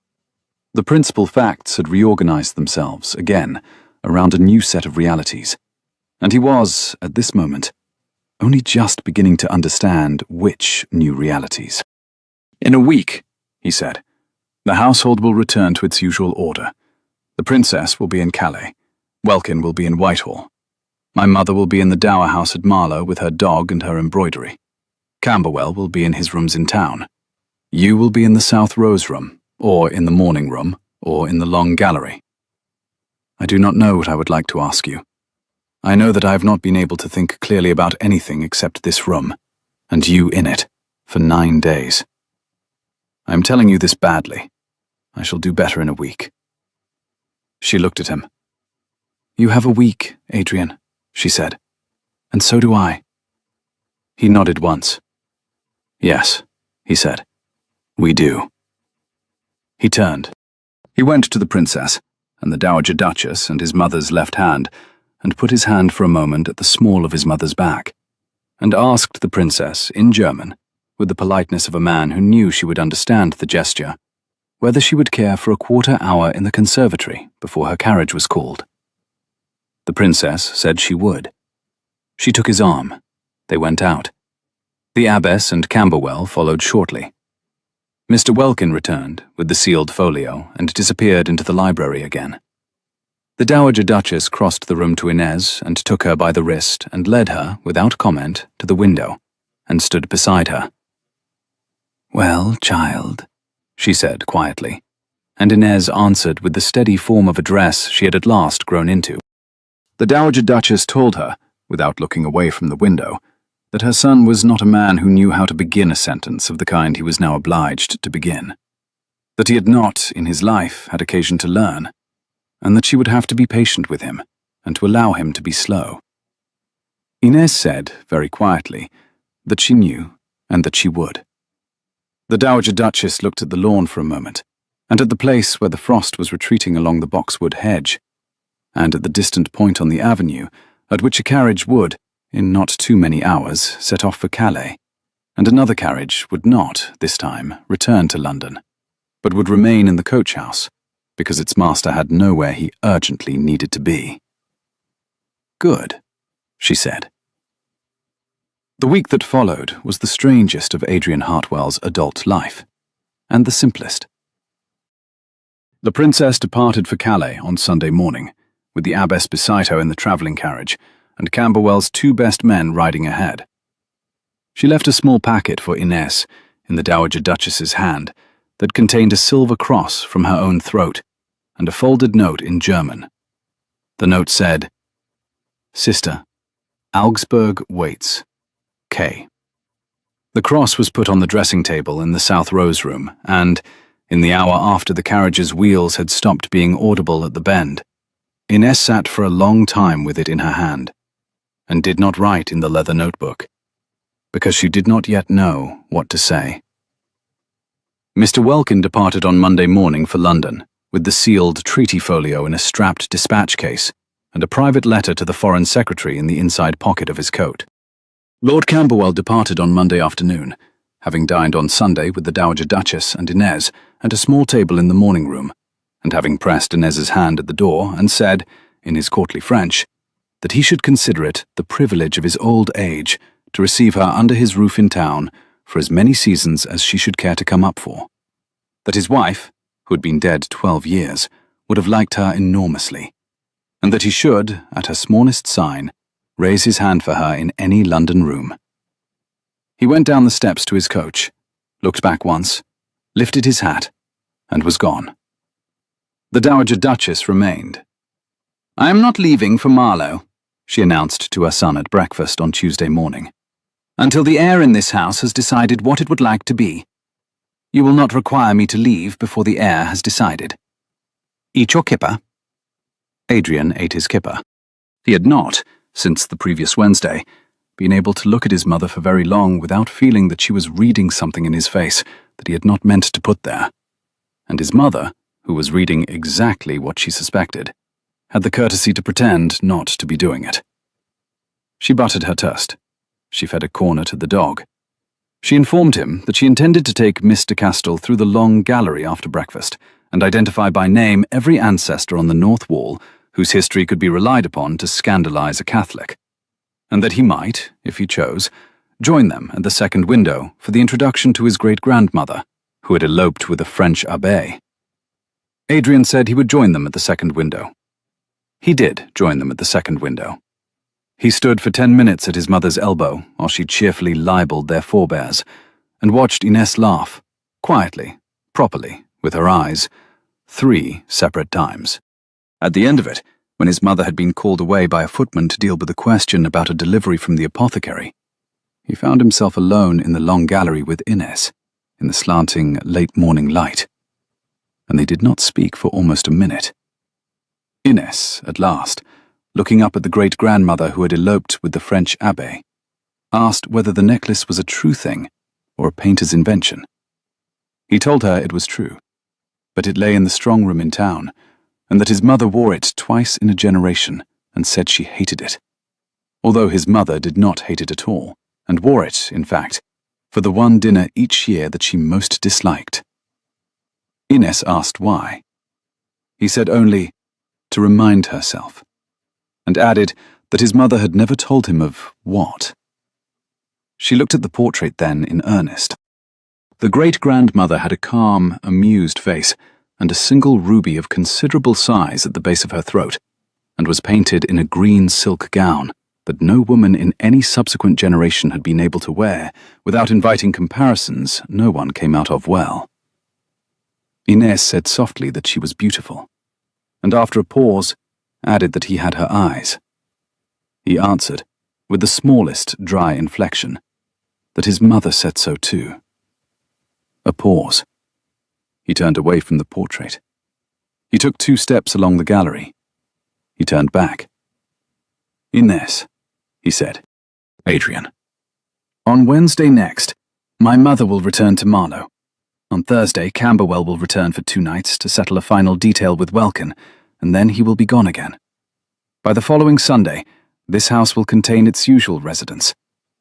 The principal facts had reorganized themselves, again, around a new set of realities, And he was, at this moment, only just beginning to understand which new realities. "In a week," he said, "the household will return to its usual order. The princess will be in Calais. Welkin will be in Whitehall. My mother will be in the dower house at Marlow with her dog and her embroidery. Camberwell will be in his rooms in town. You will be in the South Rose room, or in the morning room, or in the long gallery. I do not know what I would like to ask you. I know that I have not been able to think clearly about anything except this room, and you in it, for 9 days. I am telling you this badly. I shall do better in a week." She looked at him. "You have a week, Adrian," she said, "and so do I." He nodded once. "Yes," he said, "we do." He turned. He went to the princess, and the Dowager Duchess and his mother's left hand, and put his hand for a moment at the small of his mother's back, and asked the princess, in German, with the politeness of a man who knew she would understand the gesture, whether she would care for a quarter-hour in the conservatory before her carriage was called. The princess said she would. She took his arm. They went out. The abbess and Camberwell followed shortly. Mr. Welkin returned with the sealed folio and disappeared into the library again. The Dowager Duchess crossed the room to Inez and took her by the wrist and led her, without comment, to the window, and stood beside her. "Well, child," she said quietly, and Inez answered with the steady form of address she had at last grown into. The Dowager Duchess told her, without looking away from the window, that her son was not a man who knew how to begin a sentence of the kind he was now obliged to begin, that he had not, in his life, had occasion to learn, and that she would have to be patient with him, and to allow him to be slow. Inez said, very quietly, that she knew, and that she would. The Dowager Duchess looked at the lawn for a moment, and at the place where the frost was retreating along the boxwood hedge, and at the distant point on the avenue, at which a carriage would, in not too many hours, set off for Calais, and another carriage would not, this time, return to London, but would remain in the coach-house, because its master had nowhere he urgently needed to be. "Good," she said. The week that followed was the strangest of Adrian Hartwell's adult life, and the simplest. The princess departed for Calais on Sunday morning, with the abbess beside her in the travelling carriage, and Camberwell's 2 best men riding ahead. She left a small packet for Inez in the Dowager Duchess's hand that contained a silver cross from her own throat and a folded note in German. The note said, "Sister, Augsburg waits. K." The cross was put on the dressing table in the South Rose room, and, in the hour after the carriage's wheels had stopped being audible at the bend, Inez sat for a long time with it in her hand, and did not write in the leather notebook, because she did not yet know what to say. Mr. Welkin departed on Monday morning for London, with the sealed treaty folio in a strapped dispatch case, and a private letter to the Foreign Secretary in the inside pocket of his coat. Lord Camberwell departed on Monday afternoon, having dined on Sunday with the Dowager Duchess and Inez at a small table in the morning room, and having pressed Inez's hand at the door and said, in his courtly French, that he should consider it the privilege of his old age to receive her under his roof in town for as many seasons as she should care to come up for, that his wife, who had been dead 12 years, would have liked her enormously, and that he should, at her smallest sign, raise his hand for her in any London room. He went down the steps to his coach, looked back once, lifted his hat, and was gone. The Dowager Duchess remained. "I am not leaving for Marlow," she announced to her son at breakfast on Tuesday morning, "until the heir in this house has decided what it would like to be. You will not require me to leave before the heir has decided. Eat your kipper." Adrian ate his kipper. He had not, since the previous Wednesday, been able to look at his mother for very long without feeling that she was reading something in his face that he had not meant to put there. And his mother, who was reading exactly what she suspected, had the courtesy to pretend not to be doing it. She buttered her toast. She fed a corner to the dog. She informed him that she intended to take Mr. Castell through the long gallery after breakfast and identify by name every ancestor on the north wall whose history could be relied upon to scandalize a Catholic, and that he might, if he chose, join them at the second window for the introduction to his great-grandmother, who had eloped with a French abbé. Adrian said he would join them at the second window. He did join them at the second window. He stood for 10 minutes at his mother's elbow while she cheerfully libelled their forebears, and watched Ines laugh, quietly, properly, with her eyes, 3 separate times. At the end of it, when his mother had been called away by a footman to deal with a question about a delivery from the apothecary, he found himself alone in the long gallery with Ines, in the slanting, late-morning light, and they did not speak for almost a minute. Ines, at last, looking up at the great-grandmother who had eloped with the French abbé, asked whether the necklace was a true thing or a painter's invention. He told her it was true, but it lay in the strong room in town, and that his mother wore it twice in a generation and said she hated it, although his mother did not hate it at all, and wore it, in fact, for the one dinner each year that she most disliked. Ines asked why. He said only, to remind herself, and added that his mother had never told him of what. She looked at the portrait then in earnest. The great-grandmother had a calm, amused face, and a single ruby of considerable size at the base of her throat, and was painted in a green silk gown that no woman in any subsequent generation had been able to wear. Without inviting comparisons, no one came out of well. Ines said softly that she was beautiful, and after a pause, added that he had her eyes. He answered, with the smallest dry inflection, that his mother said so too. A pause. He turned away from the portrait. He took 2 steps along the gallery. He turned back. Ines, he said. Adrian. On Wednesday next, my mother will return to Marlow. On Thursday, Camberwell will return for 2 nights to settle a final detail with Welkin, and then he will be gone again. By the following Sunday, this house will contain its usual residents: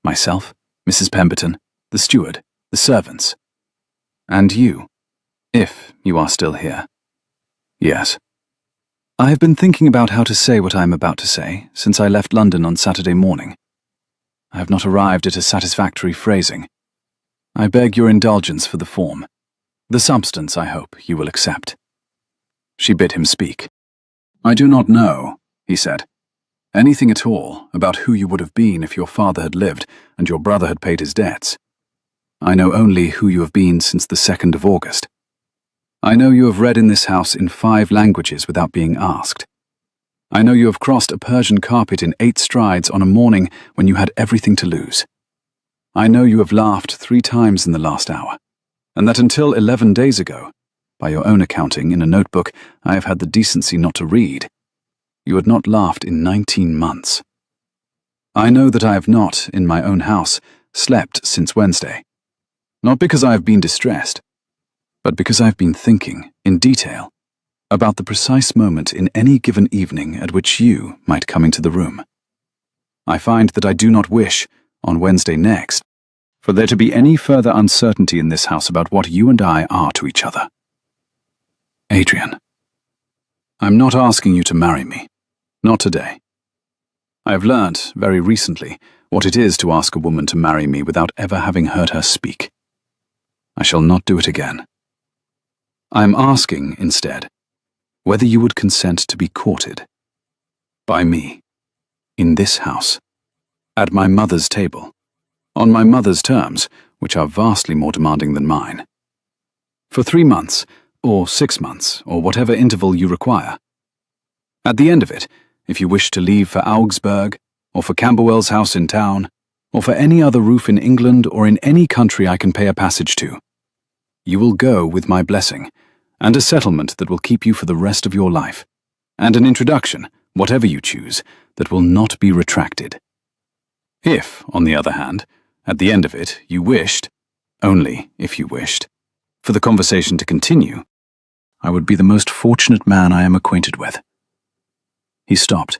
myself, Mrs. Pemberton, the steward, the servants, and you, if you are still here. Yes. I have been thinking about how to say what I am about to say since I left London on Saturday morning. I have not arrived at a satisfactory phrasing. I beg your indulgence for the form. The substance, I hope, you will accept. She bid him speak. I do not know, he said, anything at all about who you would have been if your father had lived and your brother had paid his debts. I know only who you have been since the 2nd of August. I know you have read in this house in 5 languages without being asked. I know you have crossed a Persian carpet in 8 strides on a morning when you had everything to lose. I know you have laughed 3 times in the last hour, and that until 11 days ago, by your own accounting in a notebook I have had the decency not to read, you had not laughed in 19 months. I know that I have not, in my own house, slept since Wednesday, not because I have been distressed, but because I have been thinking, in detail, about the precise moment in any given evening at which you might come into the room. I find that I do not wish, on Wednesday next, for there to be any further uncertainty in this house about what you and I are to each other. Adrian, I'm not asking you to marry me. Not today. I have learnt, very recently, what it is to ask a woman to marry me without ever having heard her speak. I shall not do it again. I am asking, instead, whether you would consent to be courted. By me. In this house. At my mother's table. On my mother's terms, which are vastly more demanding than mine. For 3 months, or 6 months, or whatever interval you require. At the end of it, if you wish to leave for Augsburg, or for Camberwell's house in town, or for any other roof in England or in any country I can pay a passage to, you will go with my blessing, and a settlement that will keep you for the rest of your life, and an introduction, whatever you choose, that will not be retracted. If, on the other hand, at the end of it, you wished, only if you wished, for the conversation to continue, I would be the most fortunate man I am acquainted with. He stopped.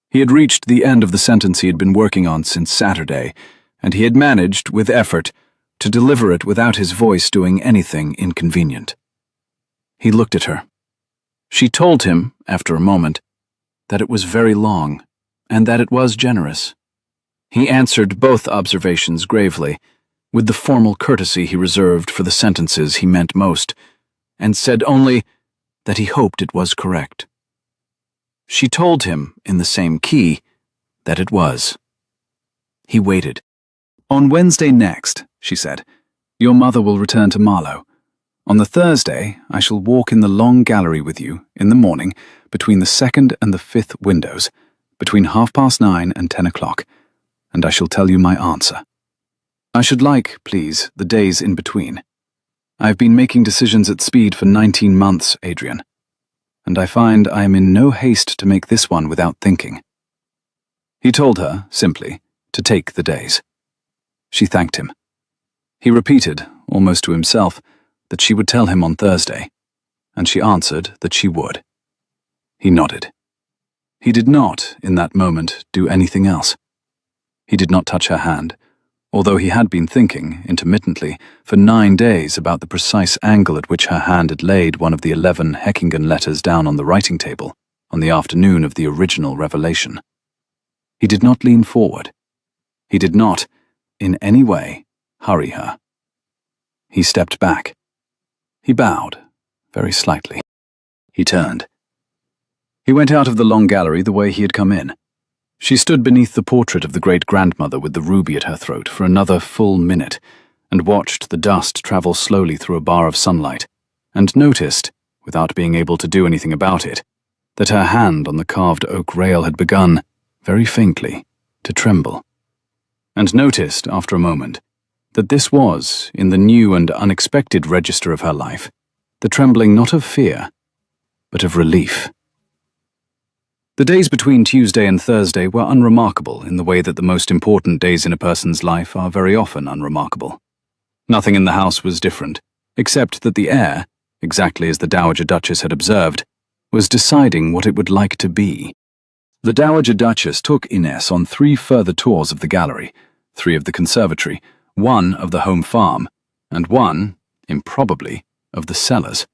He had reached the end of the sentence he had been working on since Saturday, and he had managed, with effort, to deliver it without his voice doing anything inconvenient. He looked at her. She told him, after a moment, that it was very long, and that it was generous. He answered both observations gravely, with the formal courtesy he reserved for the sentences he meant most, and said only that he hoped it was correct. She told him, in the same key, that it was. He waited. "On Wednesday next," she said, "your mother will return to Marlow. On the Thursday, I shall walk in the long gallery with you, in the morning, between the 2nd and the 5th windows, between 9:30 and 10 o'clock, and I shall tell you my answer. I should like, please, the days in between. I have been making decisions at speed for 19 months, Adrian, and I find I am in no haste to make this one without thinking." He told her, simply, to take the days. She thanked him. He repeated, almost to himself, that she would tell him on Thursday, and she answered that she would. He nodded. He did not, in that moment, do anything else. He did not touch her hand, although he had been thinking, intermittently, for 9 days about the precise angle at which her hand had laid one of the 11 Heckingen letters down on the writing table on the afternoon of the original revelation. He did not lean forward. He did not, in any way, hurry her. He stepped back. He bowed, very slightly. He turned. He went out of the long gallery the way he had come in. She stood beneath the portrait of the great-grandmother with the ruby at her throat for another full minute, and watched the dust travel slowly through a bar of sunlight, and noticed, without being able to do anything about it, that her hand on the carved oak rail had begun, very faintly, to tremble. And noticed, after a moment, that this was, in the new and unexpected register of her life, the trembling not of fear, but of relief. The days between Tuesday and Thursday were unremarkable in the way that the most important days in a person's life are very often unremarkable. Nothing in the house was different, except that the air, exactly as the Dowager Duchess had observed, was deciding what it would like to be. The Dowager Duchess took Inés on 3 further tours of the gallery, 3 of the conservatory, 1 of the home farm, and 1, improbably, of the cellars,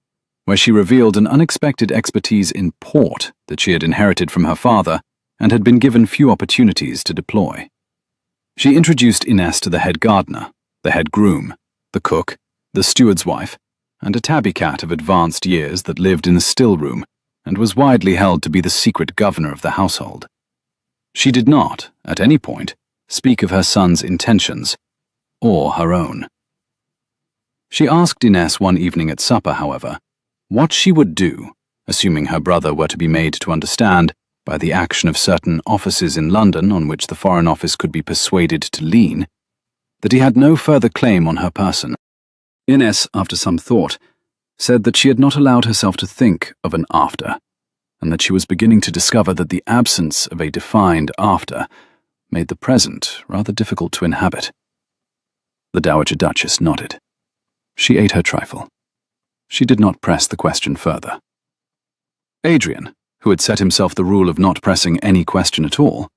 where she revealed an unexpected expertise in port that she had inherited from her father and had been given few opportunities to deploy. She introduced Inés to the head gardener, the head groom, the cook, the steward's wife, and a tabby cat of advanced years that lived in the still room and was widely held to be the secret governor of the household. She did not, at any point, speak of her son's intentions, or her own. She asked Inés one evening at supper, however, what she would do, assuming her brother were to be made to understand, by the action of certain offices in London on which the Foreign Office could be persuaded to lean, that he had no further claim on her person. Inés, after some thought, said that she had not allowed herself to think of an after, and that she was beginning to discover that the absence of a defined after made the present rather difficult to inhabit. The Dowager Duchess nodded. She ate her trifle. She did not press the question further. Adrian, who had set himself the rule of not pressing any question at all,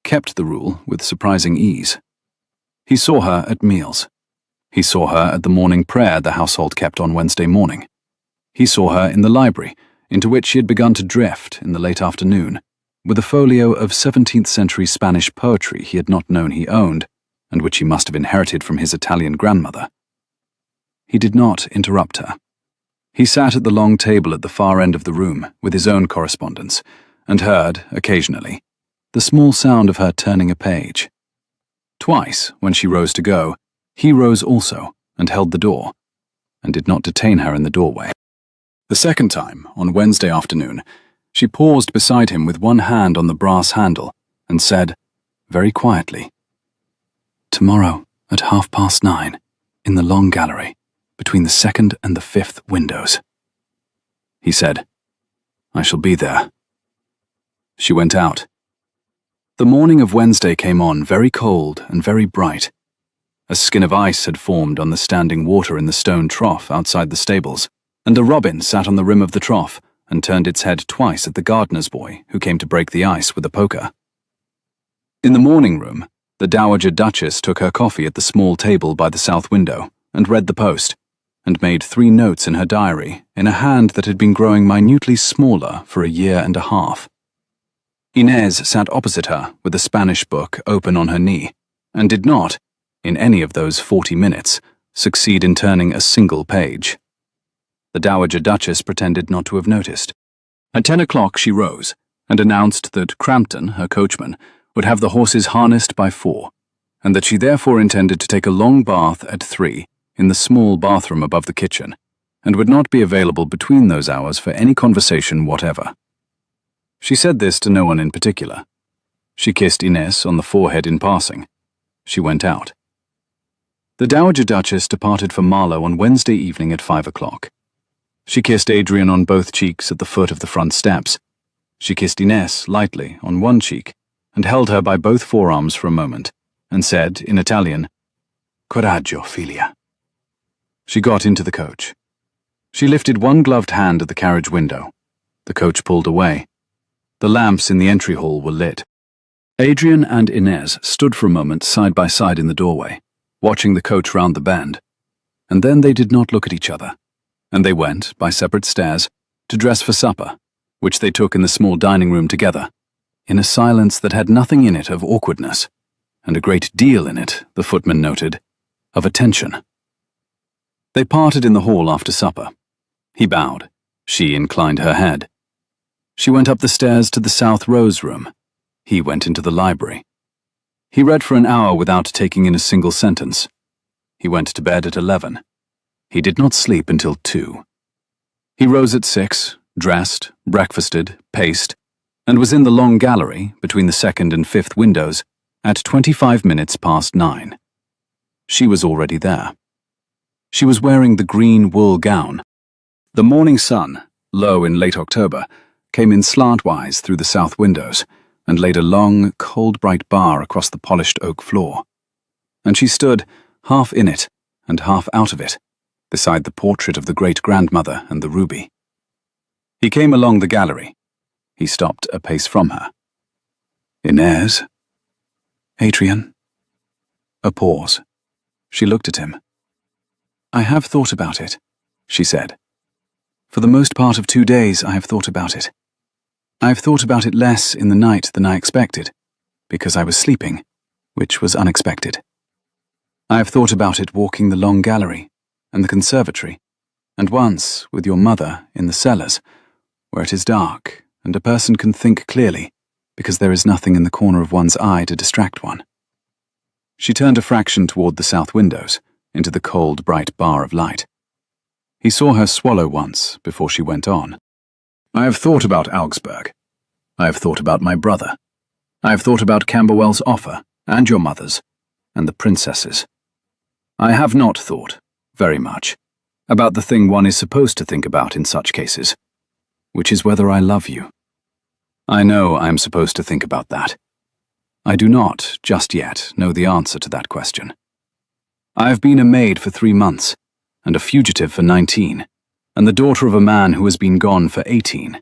kept the rule with surprising ease. He saw her at meals. He saw her at the morning prayer the household kept on Wednesday morning. He saw her in the library, into which she had begun to drift in the late afternoon, with a folio of 17th-century Spanish poetry he had not known he owned, and which he must have inherited from his Italian grandmother. He did not interrupt her. He sat at the long table at the far end of the room with his own correspondence, and heard, occasionally, the small sound of her turning a page. Twice, when she rose to go, he rose also and held the door, and did not detain her in the doorway. The second time, on Wednesday afternoon, she paused beside him with one hand on the brass handle and said, very quietly, "Tomorrow at 9:30, in the long gallery, between the 2nd and the 5th windows." He said, "I shall be there." She went out. The morning of Wednesday came on very cold and very bright. A skin of ice had formed on the standing water in the stone trough outside the stables, and a robin sat on the rim of the trough and turned its head twice at the gardener's boy who came to break the ice with a poker. In the morning room, the Dowager Duchess took her coffee at the small table by the south window and read the Post, and made 3 notes in her diary in a hand that had been growing minutely smaller for a year and a half. Inez sat opposite her with a Spanish book open on her knee, and did not, in any of those 40 minutes, succeed in turning a single page. The Dowager Duchess pretended not to have noticed. At 10 o'clock she rose, and announced that Crampton, her coachman, would have the horses harnessed by 4, and that she therefore intended to take a long bath at 3 in the small bathroom above the kitchen, and would not be available between those hours for any conversation whatever. She said this to no one in particular. She kissed Inez on the forehead in passing. She went out. The Dowager Duchess departed for Marlow on Wednesday evening at 5 o'clock. She kissed Adrian on both cheeks at the foot of the front steps. She kissed Inez lightly on one cheek, and held her by both forearms for a moment, and said, in Italian, "Coraggio, figlia." She got into the coach. She lifted one gloved hand at the carriage window. The coach pulled away. The lamps in the entry hall were lit. Adrian and Inez stood for a moment side by side in the doorway, watching the coach round the bend, and then they did not look at each other, and they went, by separate stairs, to dress for supper, which they took in the small dining room together, in a silence that had nothing in it of awkwardness, and a great deal in it, the footman noted, of attention. They parted in the hall after supper. He bowed. She inclined her head. She went up the stairs to the South Rose room. He went into the library. He read for an hour without taking in a single sentence. He went to bed at 11. He did not sleep until 2. He rose at 6, dressed, breakfasted, paced, and was in the long gallery, between the 2nd and 5th windows, at 25 minutes past 9. She was already there. She was wearing the green wool gown. The morning sun, low in late October, came in slantwise through the south windows, and laid a long, cold bright bar across the polished oak floor. And she stood, half in it, and half out of it, beside the portrait of the great-grandmother and the ruby. He came along the gallery. He stopped a pace from her. "Inez?" "Adrian?" A pause. She looked at him. "I have thought about it," she said. "For the most part of 2 days I have thought about it. I have thought about it less in the night than I expected, because I was sleeping, which was unexpected. I have thought about it walking the long gallery, and the conservatory, and once with your mother in the cellars, where it is dark, and a person can think clearly, because there is nothing in the corner of one's eye to distract one." She turned a fraction toward the south windows, into the cold, bright bar of light. He saw her swallow once before she went on. "I have thought about Augsburg. I have thought about my brother. I have thought about Camberwell's offer, and your mother's, and the princesses. I have not thought, very much, about the thing one is supposed to think about in such cases, which is whether I love you. I know I am supposed to think about that. I do not, just yet, know the answer to that question. I have been a maid for 3 months, and a fugitive for 19, and the daughter of a man who has been gone for 18,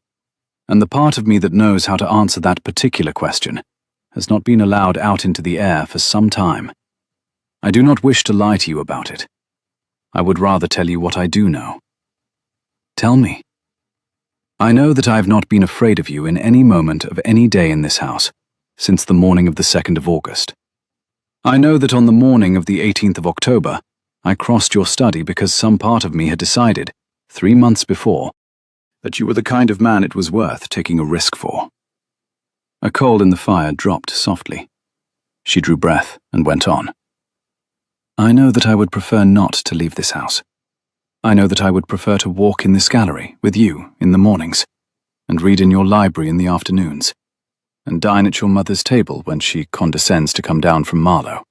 and the part of me that knows how to answer that particular question has not been allowed out into the air for some time. I do not wish to lie to you about it. I would rather tell you what I do know. Tell me. I know that I have not been afraid of you in any moment of any day in this house, since the morning of the 2nd of August. I know that on the morning of the 18th of October, I crossed your study because some part of me had decided, 3 months before, that you were the kind of man it was worth taking a risk for. A coal in the fire dropped softly. She drew breath and went on. I know that I would prefer not to leave this house. I know that I would prefer to walk in this gallery with you in the mornings, and read in your library in the afternoons, and dine at your mother's table when she condescends to come down from Marlow.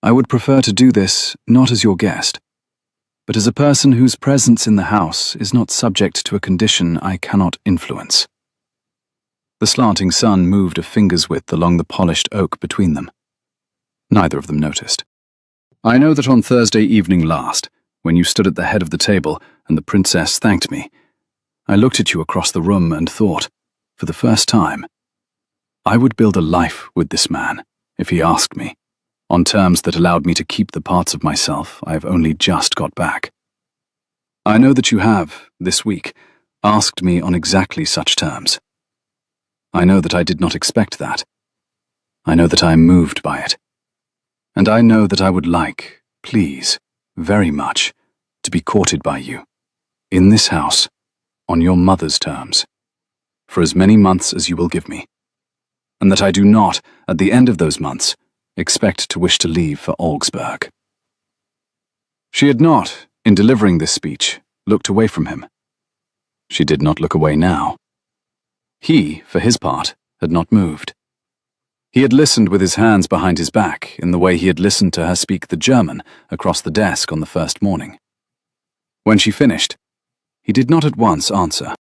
I would prefer to do this not as your guest, but as a person whose presence in the house is not subject to a condition I cannot influence. The slanting sun moved a finger's width along the polished oak between them. Neither of them noticed. I know that on Thursday evening last, when you stood at the head of the table and the princess thanked me, I looked at you across the room and thought, for the first time, I would build a life with this man, if he asked me, on terms that allowed me to keep the parts of myself I have only just got back. I know that you have, this week, asked me on exactly such terms. I know that I did not expect that. I know that I am moved by it. And I know that I would like, please, very much, to be courted by you, in this house, on your mother's terms, for as many months as you will give me, and that I do not, at the end of those months, expect to wish to leave for Augsburg. She had not, in delivering this speech, looked away from him. She did not look away now. He, for his part, had not moved. He had listened with his hands behind his back in the way he had listened to her speak the German across the desk on the first morning. When she finished, he did not at once answer.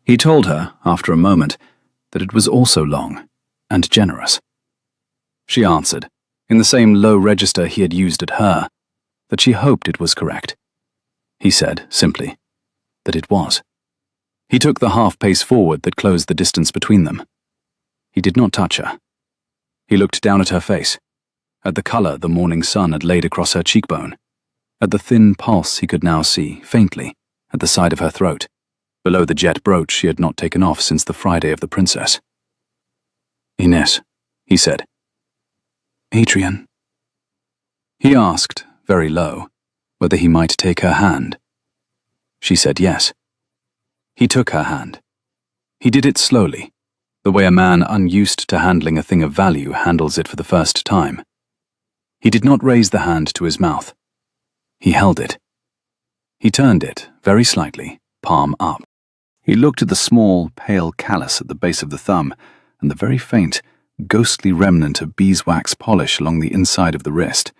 He told her, after a moment, that it was also long and generous. She answered, in the same low register he had used at her, that she hoped it was correct. He said, simply, that it was. He took the half-pace forward that closed the distance between them. He did not touch her. He looked down at her face, at the colour the morning sun had laid across her cheekbone, at the thin pulse he could now see, faintly, at the side of her throat, below the jet brooch she had not taken off since the Friday of the princess. "Ines," he said. "Adrian." He asked, very low, whether he might take her hand. She said yes. He took her hand. He did it slowly, the way a man unused to handling a thing of value handles it for the first time. He did not raise the hand to his mouth. He held it. He turned it, very slightly, palm up. He looked at the small, pale callus at the base of the thumb and the very faint, ghostly remnant of beeswax polish along the inside of the wrist,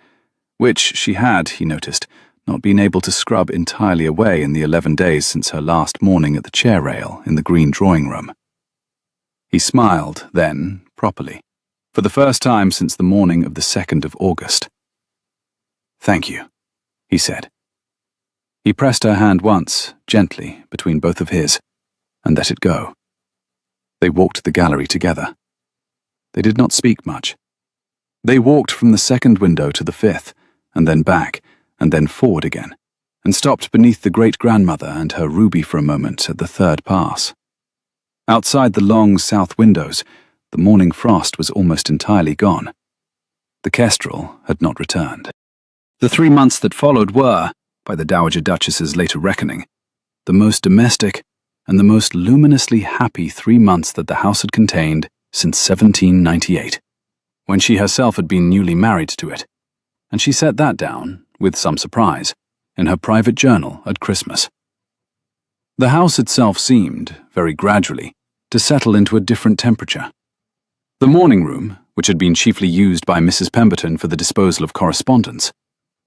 which she had, he noticed, not been able to scrub entirely away in the 11 days since her last morning at the chair rail in the green drawing-room. He smiled, then, properly, for the first time since the morning of the 2nd of August. "Thank you," he said. He pressed her hand once, gently, between both of his, and let it go. They walked the gallery together. They did not speak much. They walked from the 2nd window to the 5th, and then back, and then forward again, and stopped beneath the great-grandmother and her ruby for a moment at the 3rd pass. Outside the long south windows, the morning frost was almost entirely gone. The kestrel had not returned. The 3 months that followed were, by the Dowager Duchess's later reckoning, the most domestic and the most luminously happy 3 months that the house had contained since 1798, when she herself had been newly married to it, and she set that down, with some surprise, in her private journal at Christmas. The house itself seemed, very gradually, to settle into a different temperature. The morning room, which had been chiefly used by Mrs. Pemberton for the disposal of correspondence,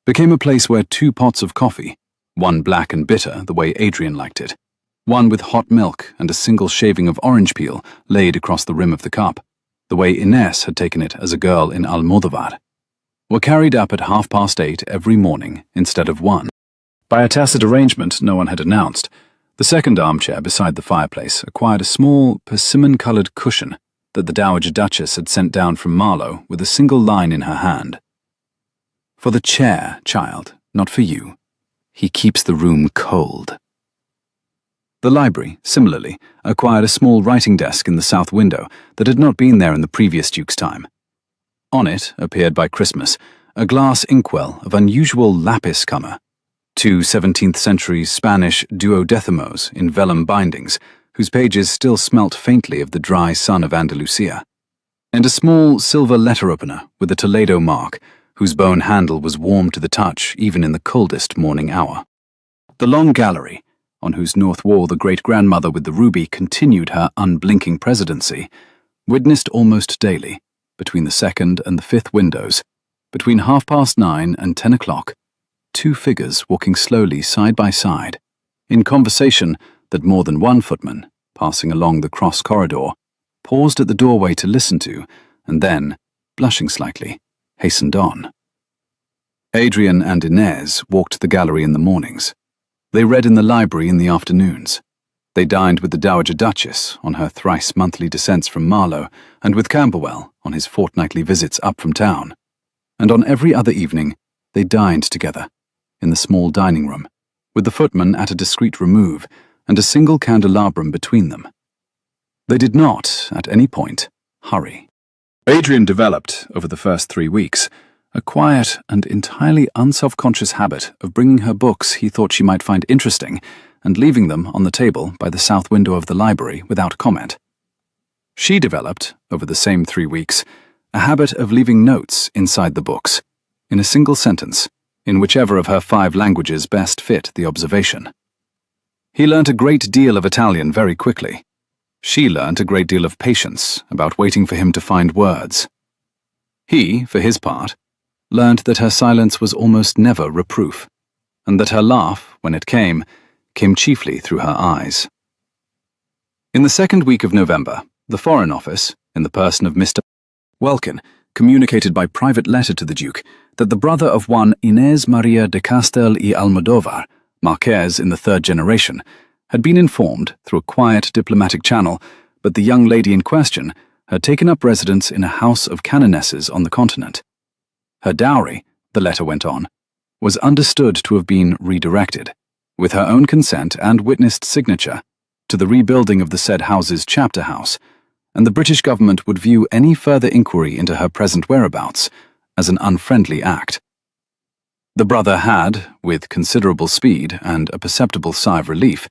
became a place where 2 pots of coffee, one black and bitter the way Adrian liked it, one with hot milk and a single shaving of orange peel laid across the rim of the cup, the way Ines had taken it as a girl in Almodovar, were carried up at 8:30 every morning instead of 1. By a tacit arrangement no one had announced, the second armchair beside the fireplace acquired a small, persimmon-coloured cushion that the Dowager Duchess had sent down from Marlow with a single line in her hand. "For the chair, child, not for you. He keeps the room cold." The library, similarly, acquired a small writing desk in the south window that had not been there in the previous Duke's time. On it appeared by Christmas a glass inkwell of unusual lapis colour, 2 17th-century Spanish duodecimos in vellum bindings, whose pages still smelt faintly of the dry sun of Andalusia, and a small silver letter opener with a Toledo mark, whose bone handle was warm to the touch even in the coldest morning hour. The long gallery, on whose north wall the great-grandmother with the ruby continued her unblinking presidency, witnessed almost daily, between the 2nd and the 5th windows, between 9:30 and 10 o'clock, 2 figures walking slowly side by side, in conversation that more than one footman, passing along the cross corridor, paused at the doorway to listen to, and then, blushing slightly, hastened on. Adrian and Ines walked the gallery in the mornings. They read in the library in the afternoons. They dined with the Dowager Duchess on her thrice-monthly descents from Marlow, and with Camberwell on his fortnightly visits up from town. And on every other evening, they dined together, in the small dining room, with the footman at a discreet remove, and a single candelabrum between them. They did not, at any point, hurry. Adrian developed, over the first 3 weeks, a quiet and entirely unself-conscious habit of bringing her books he thought she might find interesting and leaving them on the table by the south window of the library without comment. She developed, over the same 3 weeks, a habit of leaving notes inside the books, in a single sentence, in whichever of her 5 languages best fit the observation. He learnt a great deal of Italian very quickly. She learnt a great deal of patience about waiting for him to find words. He, for his part, learnt that her silence was almost never reproof, and that her laugh, when it came chiefly through her eyes. In the second week of November, the Foreign Office, in the person of Mr. Welkin, communicated by private letter to the Duke that the brother of one Inés Maria de Castel y Almodóvar, Marquess in the 3rd generation, had been informed through a quiet diplomatic channel, but the young lady in question had taken up residence in a house of canonesses on the continent. Her dowry, the letter went on, was understood to have been redirected, with her own consent and witnessed signature, to the rebuilding of the said house's chapter house, and the British government would view any further inquiry into her present whereabouts as an unfriendly act. The brother had, with considerable speed and a perceptible sigh of relief,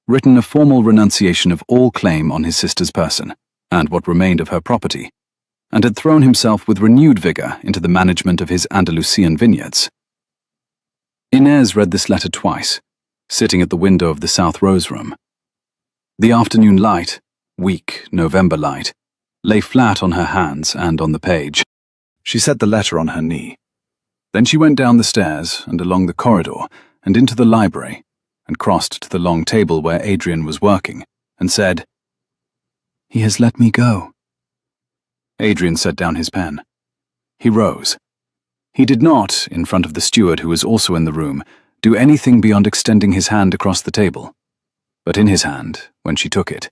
written a formal renunciation of all claim on his sister's person, and what remained of her property, and had thrown himself with renewed vigour into the management of his Andalusian vineyards. Inés read this letter twice, sitting at the window of the South Rose room. The afternoon light, weak November light, lay flat on her hands and on the page. She set the letter on her knee. Then she went down the stairs and along the corridor and into the library, and crossed to the long table where Adrian was working, and said, "He has let me go." Adrian set down his pen. He rose. He did not, in front of the steward who was also in the room, do anything beyond extending his hand across the table. But in his hand, when she took it,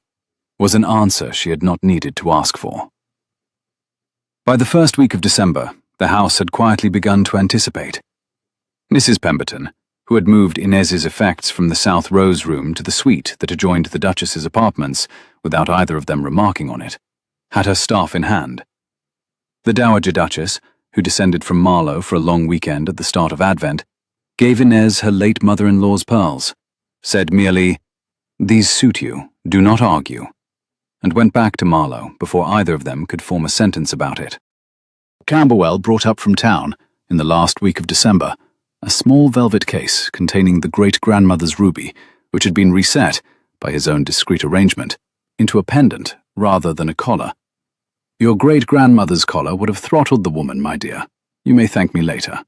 was an answer she had not needed to ask for. By the first week of December, the house had quietly begun to anticipate. Mrs. Pemberton, who had moved Inés's effects from the South Rose room to the suite that adjoined the Duchess's apartments, without either of them remarking on it, had her staff in hand. The Dowager Duchess, who descended from Marlow for a long weekend at the start of Advent, gave Inés her late mother-in-law's pearls, said merely, "These suit you, do not argue," and went back to Marlow before either of them could form a sentence about it. Camberwell brought up from town, in the last week of December, a small velvet case containing the great-grandmother's ruby, which had been reset, by his own discreet arrangement, into a pendant rather than a collar. "Your great-grandmother's collar would have throttled the woman, my dear. You may thank me later."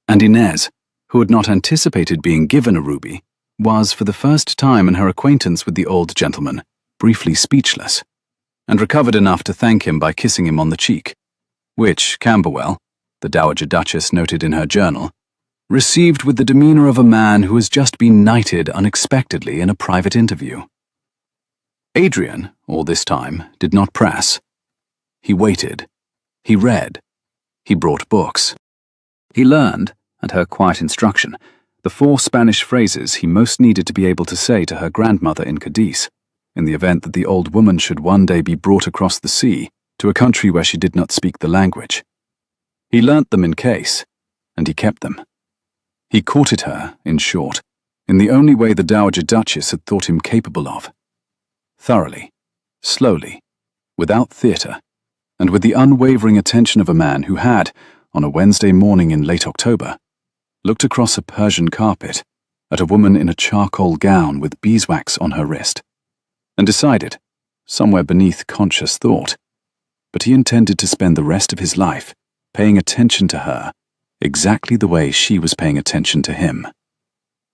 And Inés, who had not anticipated being given a ruby, was, for the first time in her acquaintance with the old gentleman, briefly speechless, and recovered enough to thank him by kissing him on the cheek, which Camberwell, the Dowager Duchess noted in her journal, received with the demeanour of a man who has just been knighted unexpectedly in a private interview. Adrian, all this time, did not press. He waited. He read. He brought books. He learned, at her quiet instruction, the 4 Spanish phrases he most needed to be able to say to her grandmother in Cadiz, in the event that the old woman should one day be brought across the sea to a country where she did not speak the language. He learnt them in case, and he kept them. He courted her, in short, in the only way the Dowager Duchess had thought him capable of. Thoroughly, slowly, without theatre, and with the unwavering attention of a man who had, on a Wednesday morning in late October, looked across a Persian carpet at a woman in a charcoal gown with beeswax on her wrist, and decided, somewhere beneath conscious thought, but he intended to spend the rest of his life paying attention to her exactly the way she was paying attention to him.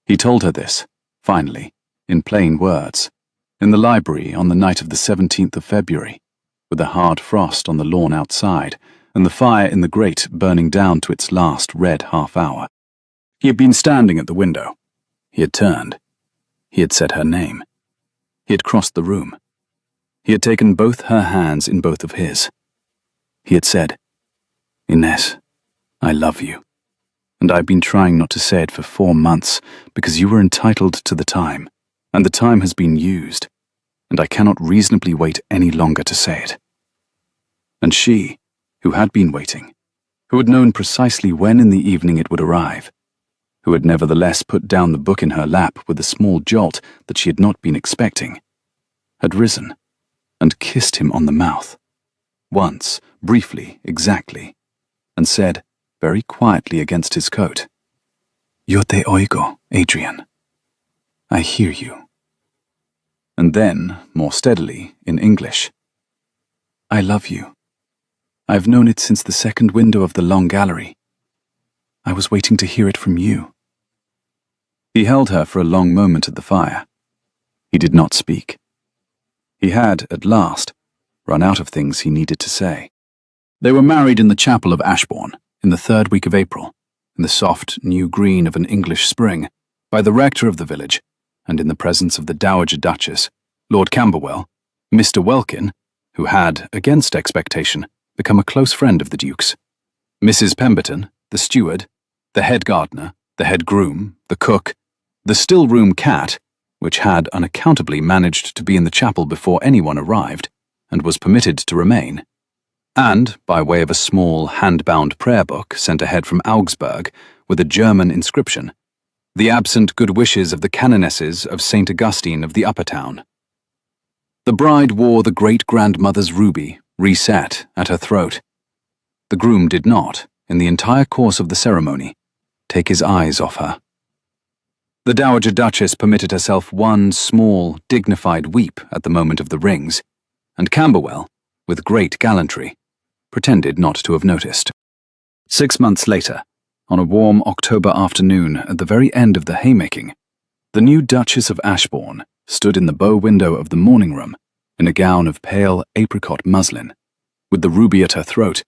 He told her this, finally, in plain words, in the library on the night of the 17th of February, with a hard frost on the lawn outside and the fire in the grate burning down to its last red half-hour. He had been standing at the window. He had turned. He had said her name. He had crossed the room. He had taken both her hands in both of his. He had said, "Inés, I love you, and I've been trying not to say it for 4 months because you were entitled to the time, and the time has been used. and I cannot reasonably wait any longer to say it. And she, who had been waiting, who had known precisely when in the evening it would arrive, who had nevertheless put down the book in her lap with a small jolt that she had not been expecting, had risen and kissed him on the mouth, once, briefly, exactly, and said, very quietly against his coat, "Yo te oigo, Adrian. I hear you." And then, more steadily, in English, "I love you. I've known it since the second window of the long gallery. I was waiting to hear it from you." He held her for a long moment at the fire. He did not speak. He had, at last, run out of things he needed to say. They were married in the chapel of Ashbourne, in the 3rd week of April, in the soft, new green of an English spring, by the rector of the village, and in the presence of the Dowager Duchess, Lord Camberwell, Mr. Welkin, who had, against expectation, become a close friend of the Duke's, Mrs. Pemberton, the steward, the head gardener, the head groom, the cook, the still-room cat, which had unaccountably managed to be in the chapel before anyone arrived, and was permitted to remain, and, by way of a small, hand-bound prayer book sent ahead from Augsburg with a German inscription, the absent good wishes of the canonesses of St. Augustine of the Upper Town. The bride wore the great-grandmother's ruby, reset, at her throat. The groom did not, in the entire course of the ceremony, take his eyes off her. The Dowager Duchess permitted herself one small, dignified weep at the moment of the rings, and Camberwell, with great gallantry, pretended not to have noticed. 6 months later, on a warm October afternoon at the very end of the haymaking, the new Duchess of Ashbourne stood in the bow window of the morning room in a gown of pale apricot muslin, with the ruby at her throat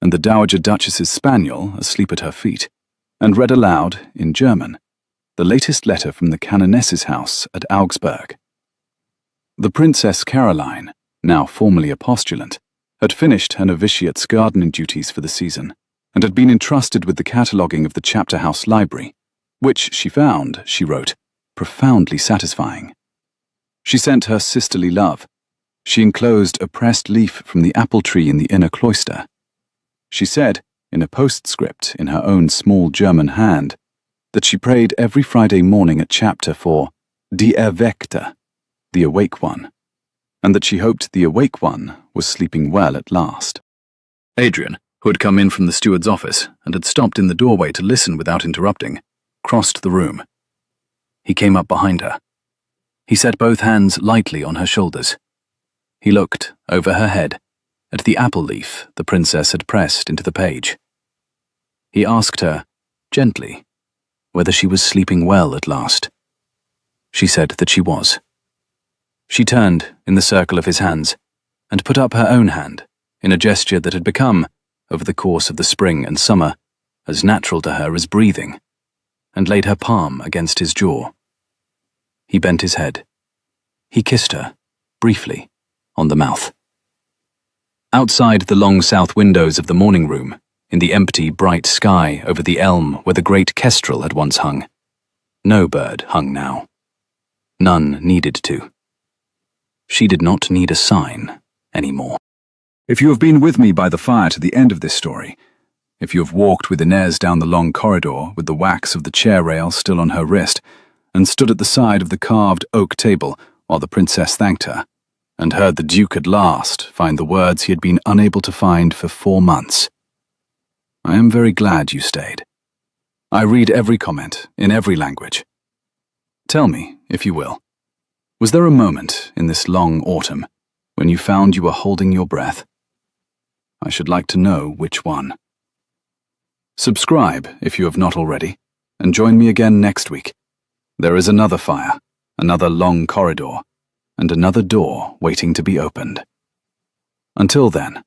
and the Dowager Duchess's spaniel asleep at her feet, and read aloud, in German, the latest letter from the Canoness's house at Augsburg. The Princess Caroline, now formally a postulant, had finished her novitiate's gardening duties for the season, and had been entrusted with the cataloguing of the chapter house library, which she found, she wrote, profoundly satisfying. She sent her sisterly love. She enclosed a pressed leaf from the apple tree in the inner cloister. She said, in a postscript in her own small German hand, that she prayed every Friday morning at chapter for Die Erweckte, the awake one, and that she hoped the awake one was sleeping well at last. Adrian, who had come in from the steward's office and had stopped in the doorway to listen without interrupting, crossed the room. He came up behind her. He set both hands lightly on her shoulders. He looked, over her head, at the apple leaf the princess had pressed into the page. He asked her, gently, whether she was sleeping well at last. She said that she was. She turned in the circle of his hands and put up her own hand in a gesture that had become, over the course of the spring and summer, as natural to her as breathing, and laid her palm against his jaw. He bent his head. He kissed her, briefly, on the mouth. Outside the long south windows of the morning room, in the empty, bright sky over the elm where the great kestrel had once hung, no bird hung now. None needed to. She did not need a sign anymore. If you have been with me by the fire to the end of this story, if you have walked with Inez down the long corridor with the wax of the chair rail still on her wrist, and stood at the side of the carved oak table while the princess thanked her, and heard the Duke at last find the words he had been unable to find for 4 months, I am very glad you stayed. I read every comment, in every language. Tell me, if you will, was there a moment in this long autumn when you found you were holding your breath? I should like to know which one. Subscribe if you have not already, and join me again next week. There is another fire, another long corridor, and another door waiting to be opened. Until then,